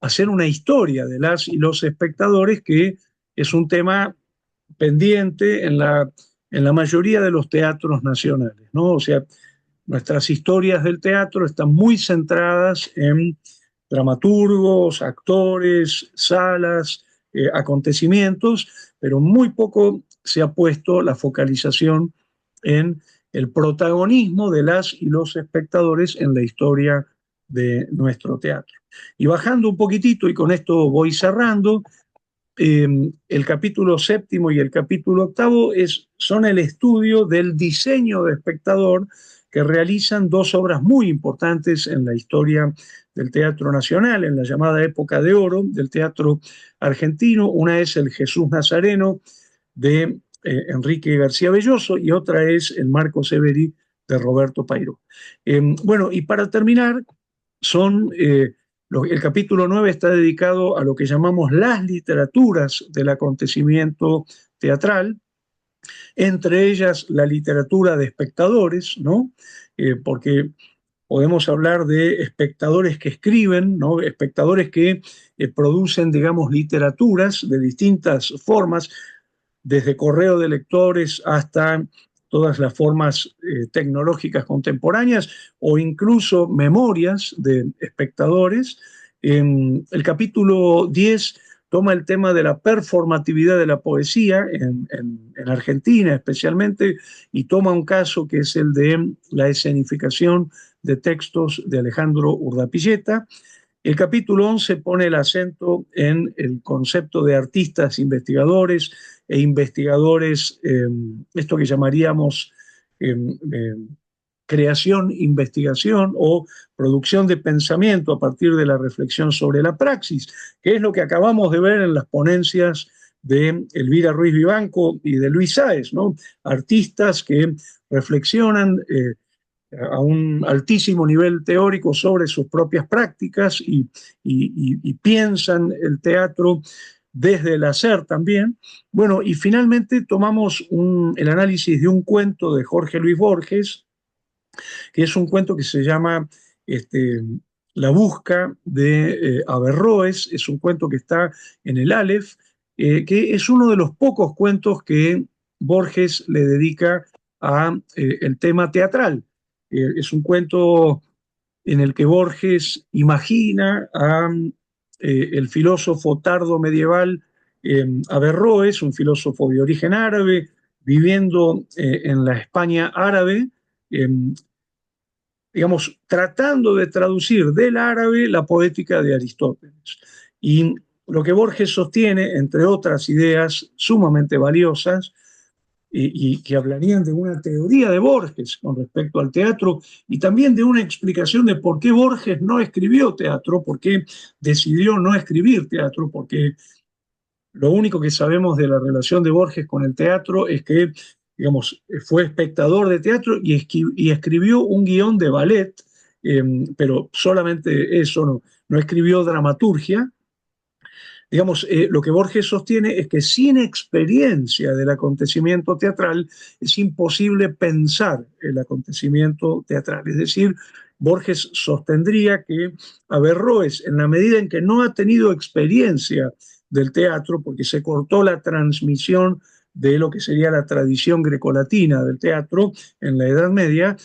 D: hacer una historia de las y los espectadores, que es un tema pendiente en la mayoría de los teatros nacionales, ¿no? O sea, nuestras historias del teatro están muy centradas en dramaturgos, actores, salas, acontecimientos, pero muy poco se ha puesto la focalización en el protagonismo de las y los espectadores en la historia de nuestro teatro. Y bajando un poquitito, y con esto voy cerrando, el capítulo séptimo y el capítulo octavo son el estudio del diseño de espectador que realizan dos obras muy importantes en la historia del teatro nacional, en la llamada época de oro del teatro argentino. Una es el Jesús Nazareno de Enrique García Belloso y otra es el Marco Severi de Roberto Pairó. Bueno, y para terminar, el capítulo 9 está dedicado a lo que llamamos las literaturas del acontecimiento teatral, entre ellas la literatura de espectadores, ¿no? Porque podemos hablar de espectadores que escriben, ¿no? Espectadores que producen, digamos, literaturas de distintas formas, desde correo de lectores hasta todas las formas tecnológicas contemporáneas o incluso memorias de espectadores. El capítulo 10 toma el tema de la performatividad de la poesía en Argentina especialmente, y toma un caso que es el de la escenificación de textos de Alejandro Urdapilleta. El capítulo 11 pone el acento en el concepto de artistas investigadores e investigadores, esto que llamaríamos creación, investigación o producción de pensamiento a partir de la reflexión sobre la praxis, que es lo que acabamos de ver en las ponencias de Elvira Ruiz Vivanco y de Luis Sáez, ¿no? Artistas que reflexionan a un altísimo nivel teórico sobre sus propias prácticas y piensan el teatro desde el hacer también. Bueno, y finalmente tomamos el análisis de un cuento de Jorge Luis Borges, que es un cuento que se llama La busca de Averroes, es un cuento que está en el Aleph, que es uno de los pocos cuentos que Borges le dedica a el tema teatral. Es un cuento en el que Borges imagina a el filósofo tardo medieval Averroes, un filósofo de origen árabe, viviendo en la España árabe, eh, digamos, tratando de traducir del árabe la poética de Aristóteles. Y lo que Borges sostiene, entre otras ideas sumamente valiosas, y que hablarían de una teoría de Borges con respecto al teatro y también de una explicación de por qué Borges no escribió teatro, por qué decidió no escribir teatro, porque lo único que sabemos de la relación de Borges con el teatro es que, digamos, fue espectador de teatro y escribió un guión de ballet, pero solamente eso, no escribió dramaturgia. digamos, lo que Borges sostiene es que sin experiencia del acontecimiento teatral es imposible pensar el acontecimiento teatral. Es decir, Borges sostendría que Averroes, en la medida en que no ha tenido experiencia del teatro, porque se cortó la transmisión de lo que sería la tradición grecolatina del teatro en la Edad Media,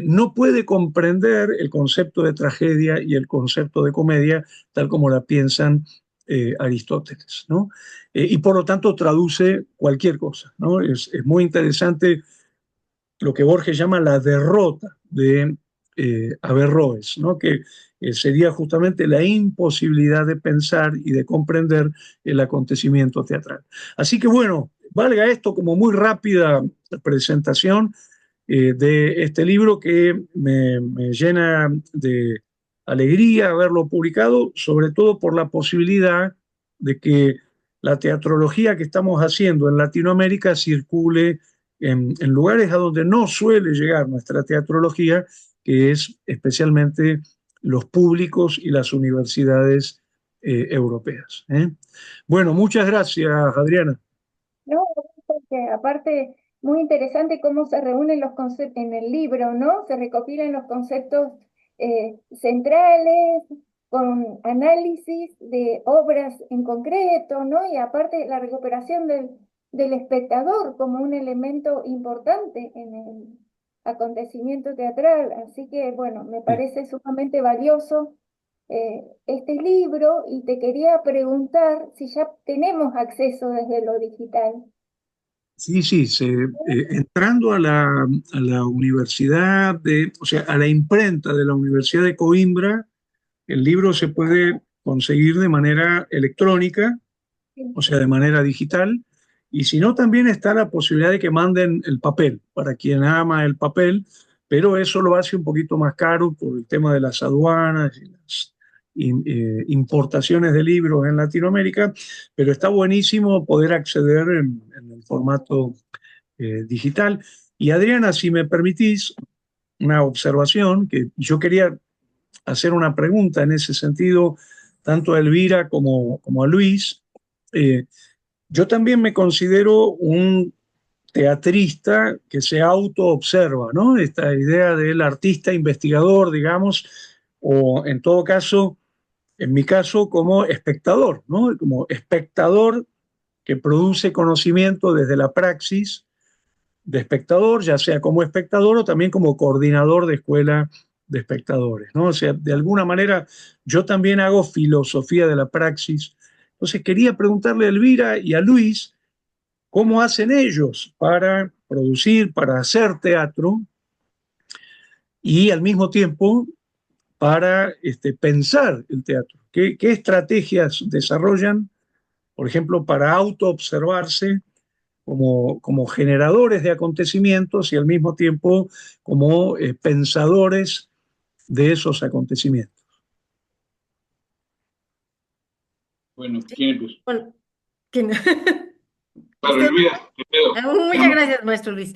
D: no puede comprender el concepto de tragedia y el concepto de comedia tal como la piensan Aristóteles, ¿no? Y por lo tanto traduce cualquier cosa, ¿no? Es muy interesante lo que Borges llama la derrota de Averroes, ¿no? Que sería justamente la imposibilidad de pensar y de comprender el acontecimiento teatral. Así que bueno, valga esto como muy rápida presentación de este libro que me llena de alegría haberlo publicado, sobre todo por la posibilidad de que la teatrología que estamos haciendo en Latinoamérica circule en lugares a donde no suele llegar nuestra teatrología, que es especialmente los públicos y las universidades europeas. ¿Eh? Bueno, muchas gracias, Adriana.
B: No, porque aparte, muy interesante cómo se reúnen los conceptos en el libro, ¿no? Se recopilan los conceptos centrales con análisis de obras en concreto, ¿no? Y aparte la recuperación del espectador como un elemento importante en el acontecimiento teatral. Así que, bueno, me
D: Sí.
B: parece sumamente valioso este libro y te quería preguntar si ya tenemos acceso desde lo digital.
D: Sí, sí, entrando a la universidad o sea, a la imprenta de la Universidad de Coimbra, el libro se puede conseguir de manera electrónica, o sea, de manera digital, y si no, también está la posibilidad de que manden el papel, para quien ama el papel, pero eso lo hace un poquito más caro por el tema de las aduanas y las importaciones de libros en Latinoamérica, pero está buenísimo poder acceder en el formato digital. Y Adriana, si me permitís una observación, que yo quería hacer una pregunta en ese sentido, tanto a Elvira como a Luis. Eh, yo también me considero un teatrista que se autoobserva, ¿no? Esta idea del artista investigador, digamos, o en todo caso, en mi caso, como espectador, ¿no? Como espectador que produce conocimiento desde la praxis de espectador, ya sea como espectador o también como coordinador de escuela de espectadores, ¿no? O sea, de alguna manera yo también hago filosofía de la praxis. Entonces quería preguntarle a Elvira y a Luis cómo hacen ellos para producir, para hacer teatro y al mismo tiempo para pensar el teatro. ¿Qué estrategias desarrollan, por ejemplo, para autoobservarse como generadores de acontecimientos y al mismo tiempo como pensadores de esos acontecimientos?
A: Bueno, ¿quién empezó?
C: Bueno, ¿quién?
A: Claro,
C: Usted.
A: Elvira, te
C: Muchas gracias, maestro Luis.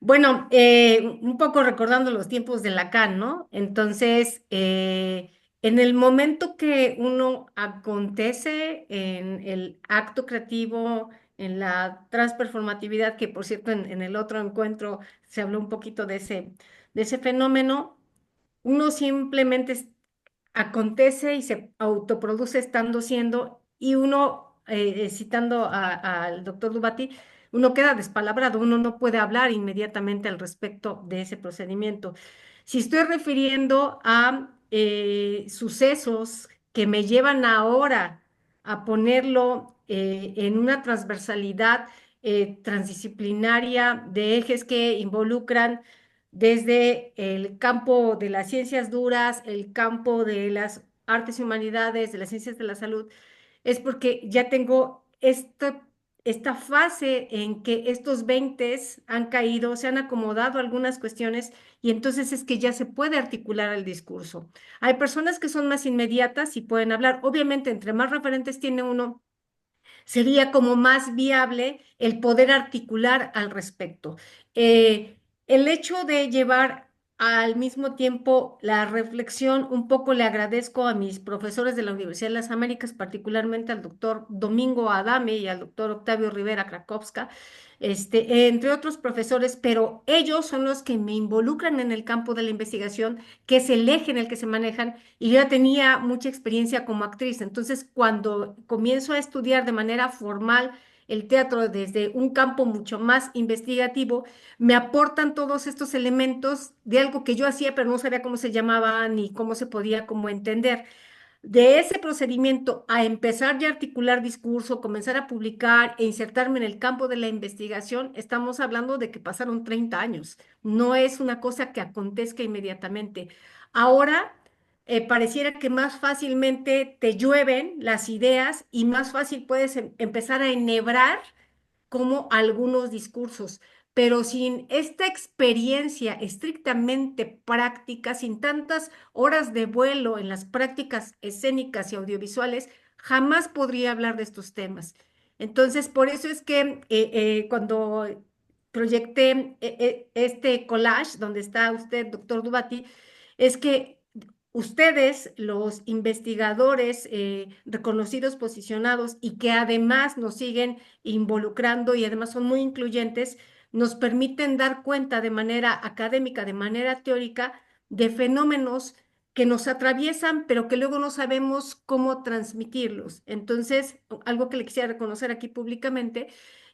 C: Bueno, un poco recordando los tiempos de Lacan, ¿no? Entonces, en el momento que uno acontece en el acto creativo, en la transperformatividad, que por cierto en el otro encuentro se habló un poquito de ese fenómeno, uno simplemente acontece y se autoproduce estando siendo, y uno, citando al doctor Dubati, uno queda despalabrado, uno no puede hablar inmediatamente al respecto de ese procedimiento. Si estoy refiriendo a sucesos que me llevan ahora a ponerlo en una transversalidad transdisciplinaria de ejes que involucran desde el campo de las ciencias duras, el campo de las artes y humanidades, de las ciencias de la salud, es porque ya tengo esta fase en que estos 20 han caído, se han acomodado algunas cuestiones y entonces es que ya se puede articular el discurso. Hay personas que son más inmediatas y pueden hablar. Obviamente, entre más referentes tiene uno, sería como más viable el poder articular al respecto. El hecho de llevar al mismo tiempo la reflexión. Un poco le agradezco a mis profesores de la Universidad de las Américas, particularmente al doctor Domingo Adame y al doctor Octavio Rivera Krakowska, entre otros profesores, pero ellos son los que me involucran en el campo de la investigación, que es el eje en el que se manejan, y yo ya tenía mucha experiencia como actriz. Entonces, cuando comienzo a estudiar de manera formal el teatro desde un campo mucho más investigativo, me aportan todos estos elementos de algo que yo hacía, pero no sabía cómo se llamaba ni cómo se podía como entender. De ese procedimiento a empezar ya a articular discurso, comenzar a publicar e insertarme en el campo de la investigación, estamos hablando de que pasaron 30 años. No es una cosa que acontezca inmediatamente. Ahora, pareciera que más fácilmente te llueven las ideas y más fácil puedes empezar a enhebrar como algunos discursos, pero sin esta experiencia estrictamente práctica, sin tantas horas de vuelo en las prácticas escénicas y audiovisuales, jamás podría hablar de estos temas. Entonces, por eso es que cuando proyecté este collage donde está usted, doctor Dubati, es que ustedes, los investigadores reconocidos, posicionados y que además nos siguen involucrando y además son muy incluyentes, nos permiten dar cuenta de manera académica, de manera teórica, de fenómenos que nos atraviesan, pero que luego no sabemos cómo transmitirlos. Entonces, algo que le quisiera reconocer aquí públicamente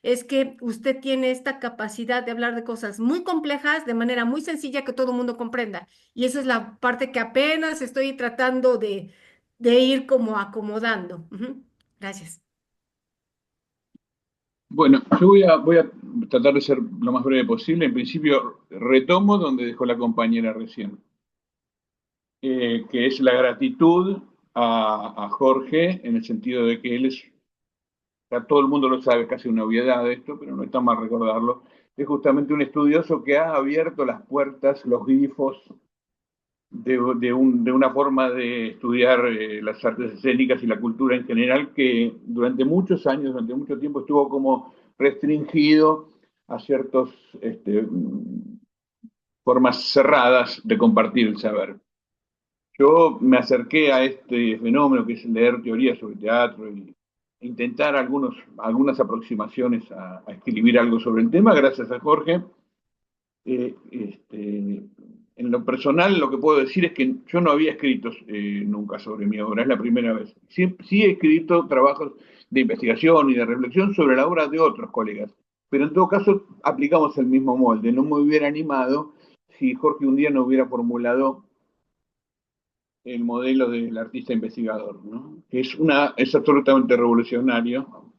C: es que usted tiene esta capacidad de hablar de cosas muy complejas de manera muy sencilla que todo el mundo comprenda. Y esa es la parte que apenas estoy tratando de ir como acomodando. Ujú. Gracias.
A: Bueno, yo voy a tratar de ser lo más breve posible. En principio, retomo donde dejó la compañera recién, que es la gratitud a Jorge, en el sentido de que él es, ya todo el mundo lo sabe, casi una obviedad de esto, pero no está mal recordarlo, es justamente un estudioso que ha abierto las puertas, los grifos de una forma de estudiar las artes escénicas y la cultura en general que durante muchos años, durante mucho tiempo estuvo como restringido a ciertas formas cerradas de compartir el saber. Yo me acerqué a este fenómeno que es leer teoría sobre teatro y intentar algunas aproximaciones a escribir algo sobre el tema, gracias a Jorge. En lo personal, lo que puedo decir es que yo no había escrito nunca sobre mi obra, es la primera vez. Sí, sí he escrito trabajos de investigación y de reflexión sobre la obra de otros colegas, pero en todo caso aplicamos el mismo molde. No me hubiera animado si Jorge un día no hubiera formulado el modelo del artista investigador, ¿no? Que es absolutamente revolucionario.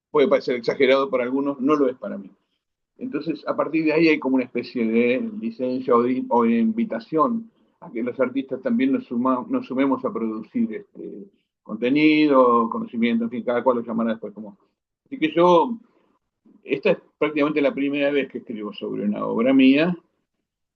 A: Puede parecer exagerado para algunos, no lo es para mí. Entonces, a partir de ahí hay como una especie de licencia o de invitación a que los artistas también nos sumemos a producir contenido, conocimiento, en fin, cada cual lo llamará después como. Así que esta es prácticamente la primera vez que escribo sobre una obra mía,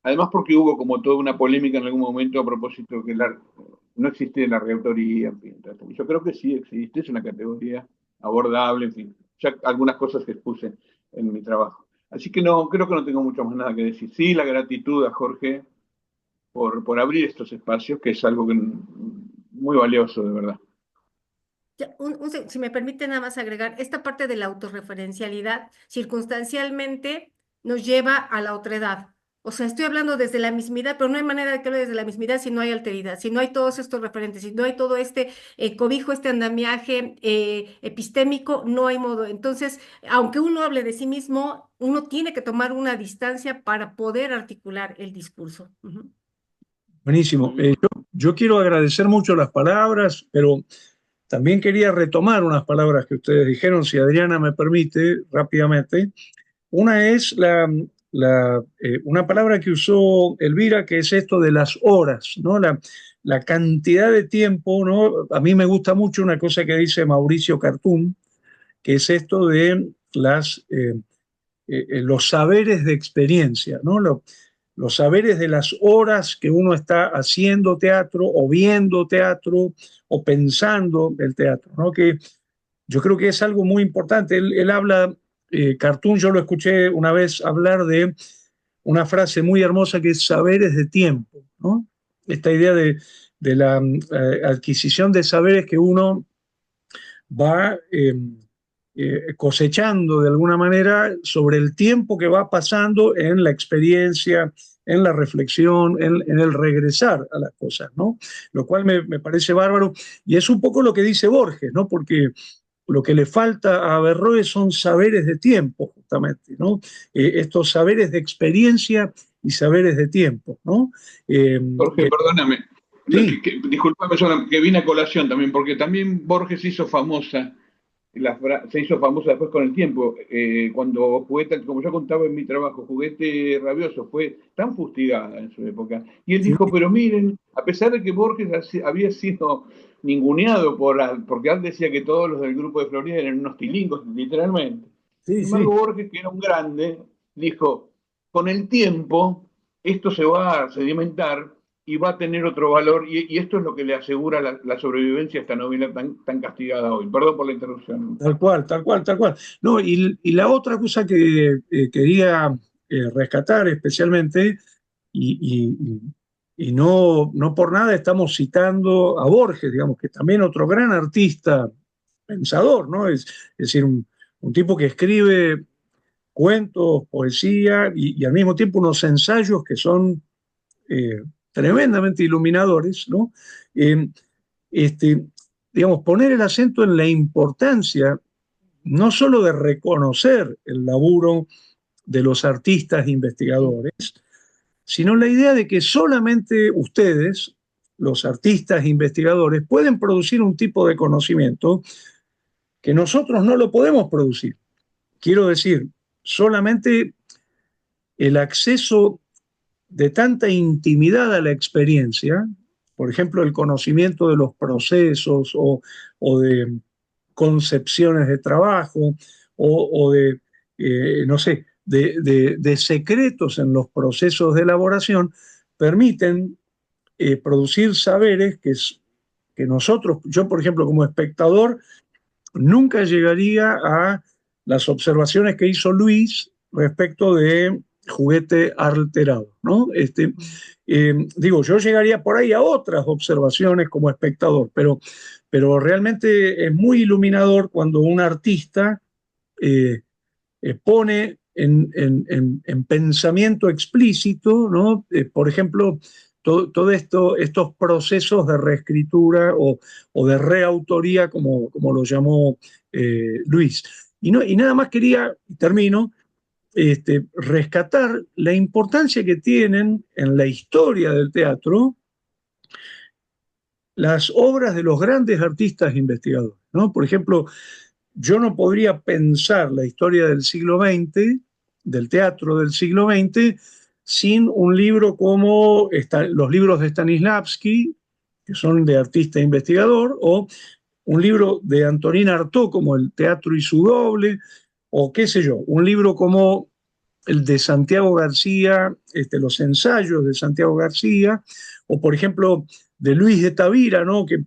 A: además porque hubo como toda una polémica en algún momento a propósito que no existe la reautoría, en fin. Yo creo que sí existe, es una categoría abordable, en fin, ya algunas cosas que expuse en mi trabajo. Así que no, creo que no tengo mucho más nada que decir. Sí, la gratitud a Jorge por abrir estos espacios, que es algo muy valioso, de verdad.
C: Si me permite nada más agregar, esta parte de la autorreferencialidad circunstancialmente nos lleva a la otredad. O sea, estoy hablando desde la mismidad, pero no hay manera de que hable desde la mismidad si no hay alteridad, si no hay todos estos referentes, si no hay todo este cobijo, este andamiaje epistémico, no hay modo. Entonces, aunque uno hable de sí mismo, uno tiene que tomar una distancia para poder articular el discurso. Ujú.
D: Buenísimo. Yo quiero agradecer mucho las palabras, pero también quería retomar unas palabras que ustedes dijeron, si Adriana me permite, rápidamente. Una es una palabra que usó Elvira, que es esto de las horas, ¿no? La cantidad de tiempo, ¿no? A mí me gusta mucho una cosa que dice Mauricio Cartún, que es esto de los saberes de experiencia, ¿no? Los saberes de las horas que uno está haciendo teatro o viendo teatro o pensando el teatro, ¿no? Que yo creo que es algo muy importante. Él habla, Cartoon, yo lo escuché una vez hablar de una frase muy hermosa que es saberes de tiempo, ¿no? Esta idea de la adquisición de saberes que uno va cosechando de alguna manera sobre el tiempo que va pasando en la experiencia, en la reflexión, en el regresar a las cosas, ¿no? Lo cual me parece bárbaro. Y es un poco lo que dice Borges, ¿no? Porque lo que le falta a Averroes son saberes de tiempo, justamente, ¿no? Estos saberes de experiencia y saberes de tiempo, ¿no? Eh,
A: Jorge,
D: que,
A: perdóname,
D: sí,
A: disculpame que vine a colación también, porque también Borges hizo famosa, se hizo famosa después con el tiempo, cuando Juguete, como yo contaba en mi trabajo, Juguete Rabioso fue tan fustigada en su época. Y él
D: sí,
A: dijo, pero miren, a pesar de que Borges había sido ninguneado porque él decía que todos los del grupo de Florida eran unos tilingos, literalmente.
D: sí,
A: Sin embargo,
D: sí.
A: Borges, que era un grande, dijo, con el tiempo esto se va a sedimentar y va a tener otro valor, y esto es lo que le asegura la sobrevivencia a esta novela tan castigada hoy. Perdón por la interrupción.
D: Tal cual, tal cual, tal cual. No, y la otra cosa que quería rescatar especialmente, y no por nada estamos citando a Borges, digamos, que también otro gran artista pensador, ¿no? Es decir, un tipo que escribe cuentos, poesía y al mismo tiempo unos ensayos que son eh, tremendamente iluminadores, ¿no? Eh, este, digamos, poner el acento en la importancia no solo de reconocer el laburo de los artistas investigadores, sino la idea de que solamente ustedes, los artistas investigadores, pueden producir un tipo de conocimiento que nosotros no lo podemos producir. Quiero decir, solamente el acceso de tanta intimidad a la experiencia, por ejemplo, el conocimiento de los procesos o de concepciones de trabajo o de, no sé, de secretos en los procesos de elaboración, permiten producir saberes que nosotros, yo por ejemplo como espectador, nunca llegaría a las observaciones que hizo Luis respecto de juguete alterado, ¿no? Digo, yo llegaría por ahí a otras observaciones como espectador, pero realmente es muy iluminador cuando un artista eh, pone en pensamiento explícito, ¿no? Por ejemplo, todo esto, estos procesos de reescritura o de reautoría, como lo llamó Luis. Y nada más quería, y termino, rescatar la importancia que tienen en la historia del teatro las obras de los grandes artistas investigadores, ¿no? Por ejemplo, yo no podría pensar la historia del siglo XX, del teatro del siglo XX, sin un libro como los libros de Stanislavski, que son de artista investigador, o un libro de Antonín Artaud como El teatro y su doble, o qué sé yo, un libro como el de Santiago García, los ensayos de Santiago García, o por ejemplo de Luis de Tavira, ¿no? Que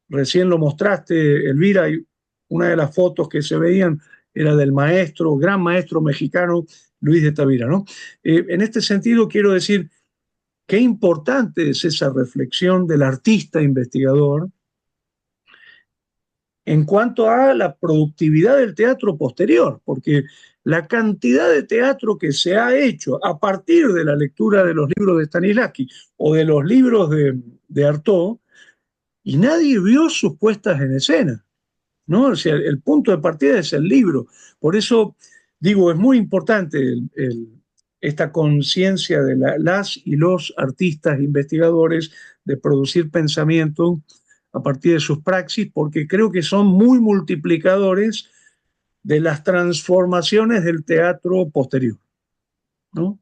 D: recién lo mostraste, Elvira, y una de las fotos que se veían era del maestro, gran maestro mexicano Luis de Tavira, ¿no? En este sentido quiero decir qué importante es esa reflexión del artista investigador en cuanto a la productividad del teatro posterior, porque la cantidad de teatro que se ha hecho a partir de la lectura de los libros de Stanislavski o de los libros de Artaud, y nadie vio sus puestas en escena, ¿no? O sea, el punto de partida es el libro. Por eso digo, es muy importante esta conciencia de las y los artistas investigadores de producir pensamiento a partir de sus praxis, porque creo que son muy multiplicadores de las transformaciones del teatro posterior, ¿no?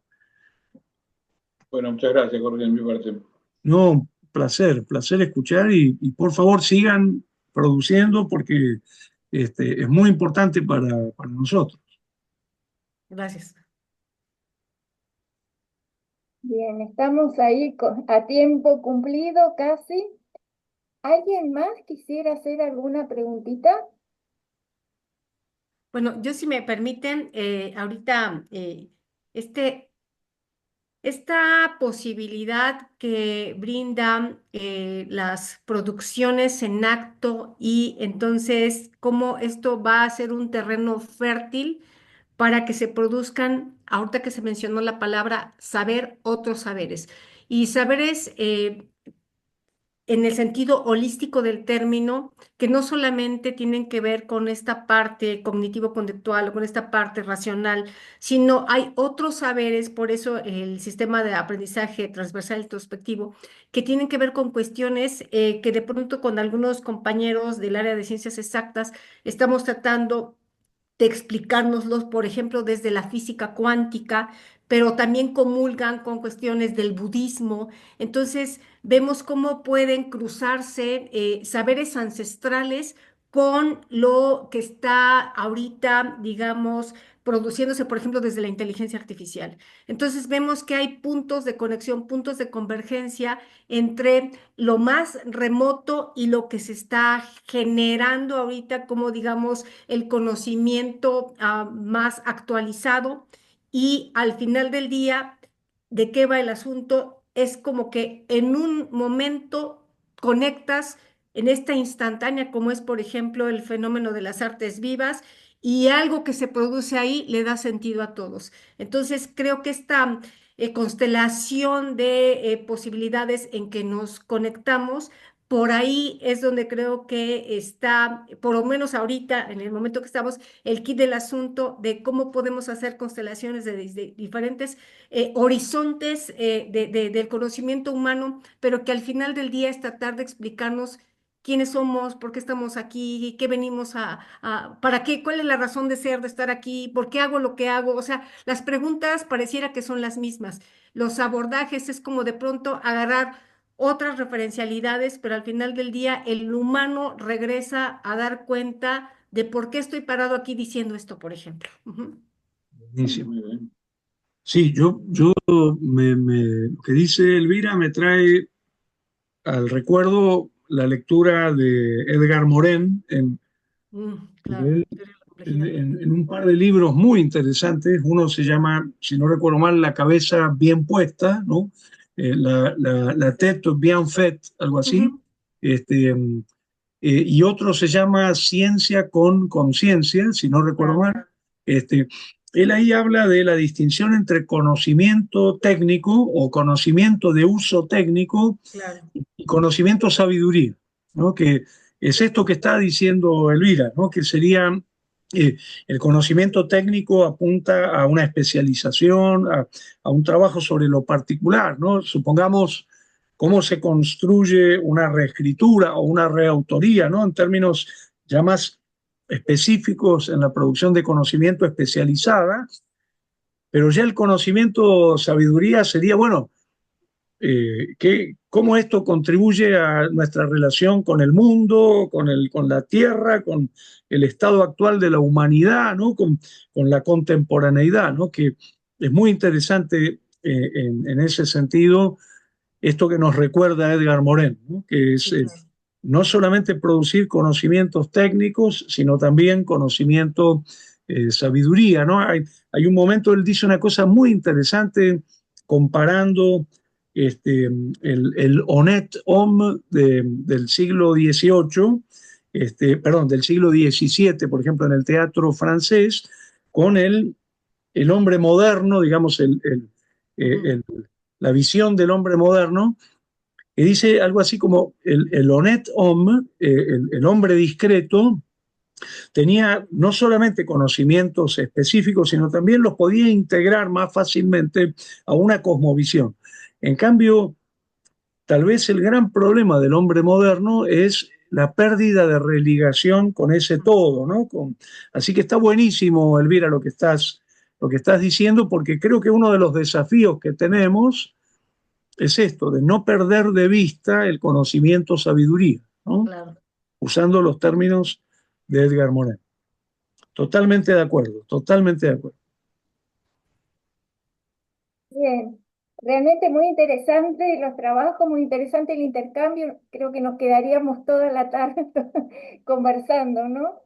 A: Bueno, muchas gracias, Jorge, en mi parte.
D: No, placer, placer escuchar y por favor sigan produciendo porque es muy importante para nosotros.
C: Gracias.
B: Bien, estamos ahí a tiempo cumplido casi. ¿Alguien más quisiera hacer alguna preguntita?
C: Bueno, yo si me permiten, ahorita este esta posibilidad que brindan las producciones en acto y entonces cómo esto va a ser un terreno fértil para que se produzcan, ahorita que se mencionó la palabra saber, otros saberes. Y saberes en el sentido holístico del término, que no solamente tienen que ver con esta parte cognitivo-conductual o con esta parte racional, sino hay otros saberes, por eso el sistema de aprendizaje transversal introspectivo, que tienen que ver con cuestiones que de pronto con algunos compañeros del área de ciencias exactas estamos tratando de explicárnoslos, por ejemplo, desde la física cuántica, pero también comulgan con cuestiones del budismo. Entonces, vemos cómo pueden cruzarse saberes ancestrales con lo que está ahorita, digamos, produciéndose, por ejemplo, desde la inteligencia artificial. Entonces, vemos que hay puntos de conexión, puntos de convergencia entre lo más remoto y lo que se está generando ahorita como, digamos, el conocimiento más actualizado y al final del día, ¿de qué va el asunto? Es como que en un momento conectas en esta instantánea, como es, por ejemplo, el fenómeno de las artes vivas, y algo que se produce ahí le da sentido a todos. Entonces, creo que esta constelación de posibilidades en que nos conectamos, por ahí es donde creo que está, por lo menos ahorita, en el momento que estamos, el kit del asunto de cómo podemos hacer constelaciones de diferentes horizontes del conocimiento humano, pero que al final del día es tratar de explicarnos quiénes somos, por qué estamos aquí, qué venimos para qué, cuál es la razón de ser, de estar aquí, por qué hago lo que hago. O sea, las preguntas pareciera que son las mismas. Los abordajes es como de pronto agarrar otras referencialidades, pero al final del día el humano regresa a dar cuenta de por qué estoy parado aquí diciendo esto, por ejemplo. Ujú.
D: Buenísimo.
A: Muy bien.
D: Sí, lo que dice Elvira me trae al recuerdo la lectura de Edgar Morin
C: Claro,
D: en,
C: teoría de la complejidad.
D: en un par de libros muy interesantes. Uno se llama, si no recuerdo mal, La cabeza bien puesta, ¿no? La tête bien faite, algo así.
C: Ujú.
D: Este, y otro se llama Ciencia con Conciencia, si no recuerdo
C: Claro,
D: mal. Este, él ahí habla de la distinción entre conocimiento técnico o conocimiento de uso técnico
C: claro.
D: y conocimiento sabiduría, ¿no? Que es esto que está diciendo Elvira, ¿no? Que sería el conocimiento técnico apunta a una especialización, a un trabajo sobre lo particular, ¿no? Supongamos cómo se construye una reescritura o una reautoría, ¿no? En términos ya más específicos en la producción de conocimiento especializada, pero ya el conocimiento sabiduría sería, bueno, cómo esto contribuye a nuestra relación con el mundo, con la tierra, con el estado actual de la humanidad, ¿no? Con la contemporaneidad, ¿no? Que es muy interesante en ese sentido esto que nos recuerda Edgar Morin, ¿no? Que es
C: Sí, claro.
D: no solamente producir conocimientos técnicos, sino también conocimiento, sabiduría, ¿no? Hay un momento, él dice una cosa muy interesante comparando el honnête homme del siglo XVIII, perdón, del siglo XVII, por ejemplo, en el teatro francés, con el hombre moderno, digamos,
C: Ujú.
D: la visión del hombre moderno, que dice algo así como el honnête homme, el hombre discreto, tenía no solamente conocimientos específicos, sino también los podía integrar más fácilmente a una cosmovisión. En cambio, tal vez el gran problema del hombre moderno es la pérdida de religación con ese todo, ¿no? Así que está buenísimo, Elvira, lo que estás diciendo, porque creo que uno de los desafíos que tenemos es esto, de no perder de vista el conocimiento sabiduría, ¿no?
C: Claro.
D: Usando los términos de Edgar Morin. Totalmente de acuerdo, totalmente de acuerdo.
B: Bien, realmente muy interesante los trabajos, muy interesante el intercambio. Creo que nos quedaríamos toda la tarde conversando, ¿no?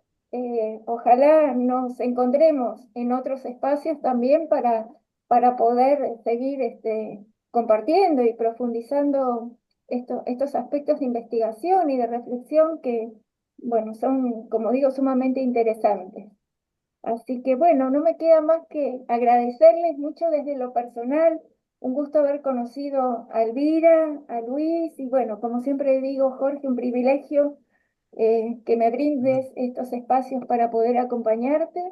B: Ojalá nos encontremos en otros espacios también para para poder seguir compartiendo y profundizando estos aspectos de investigación y de reflexión que, bueno, son, como digo, sumamente interesantes. Así que bueno, no me queda más que agradecerles mucho desde lo personal. Un gusto haber conocido a Elvira, a Luis y bueno, como siempre digo, Jorge, un privilegio que me brindes estos espacios para poder acompañarte.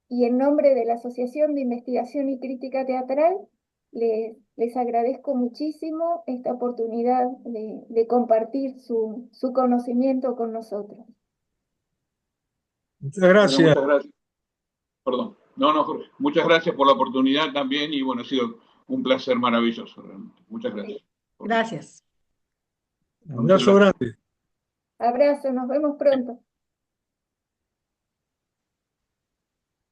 B: Y en nombre de la Asociación de Investigación y Crítica Teatral, les agradezco muchísimo esta oportunidad de compartir su conocimiento con nosotros.
D: Muchas
A: Bueno,
D: gracias.
A: muchas gracias. Perdón. No, no, Jorge. Muchas gracias por la oportunidad también y bueno, ha sido un placer maravilloso realmente. Muchas
B: Sí.
A: gracias.
C: Gracias.
D: Un abrazo grande.
B: Abrazo, nos vemos pronto.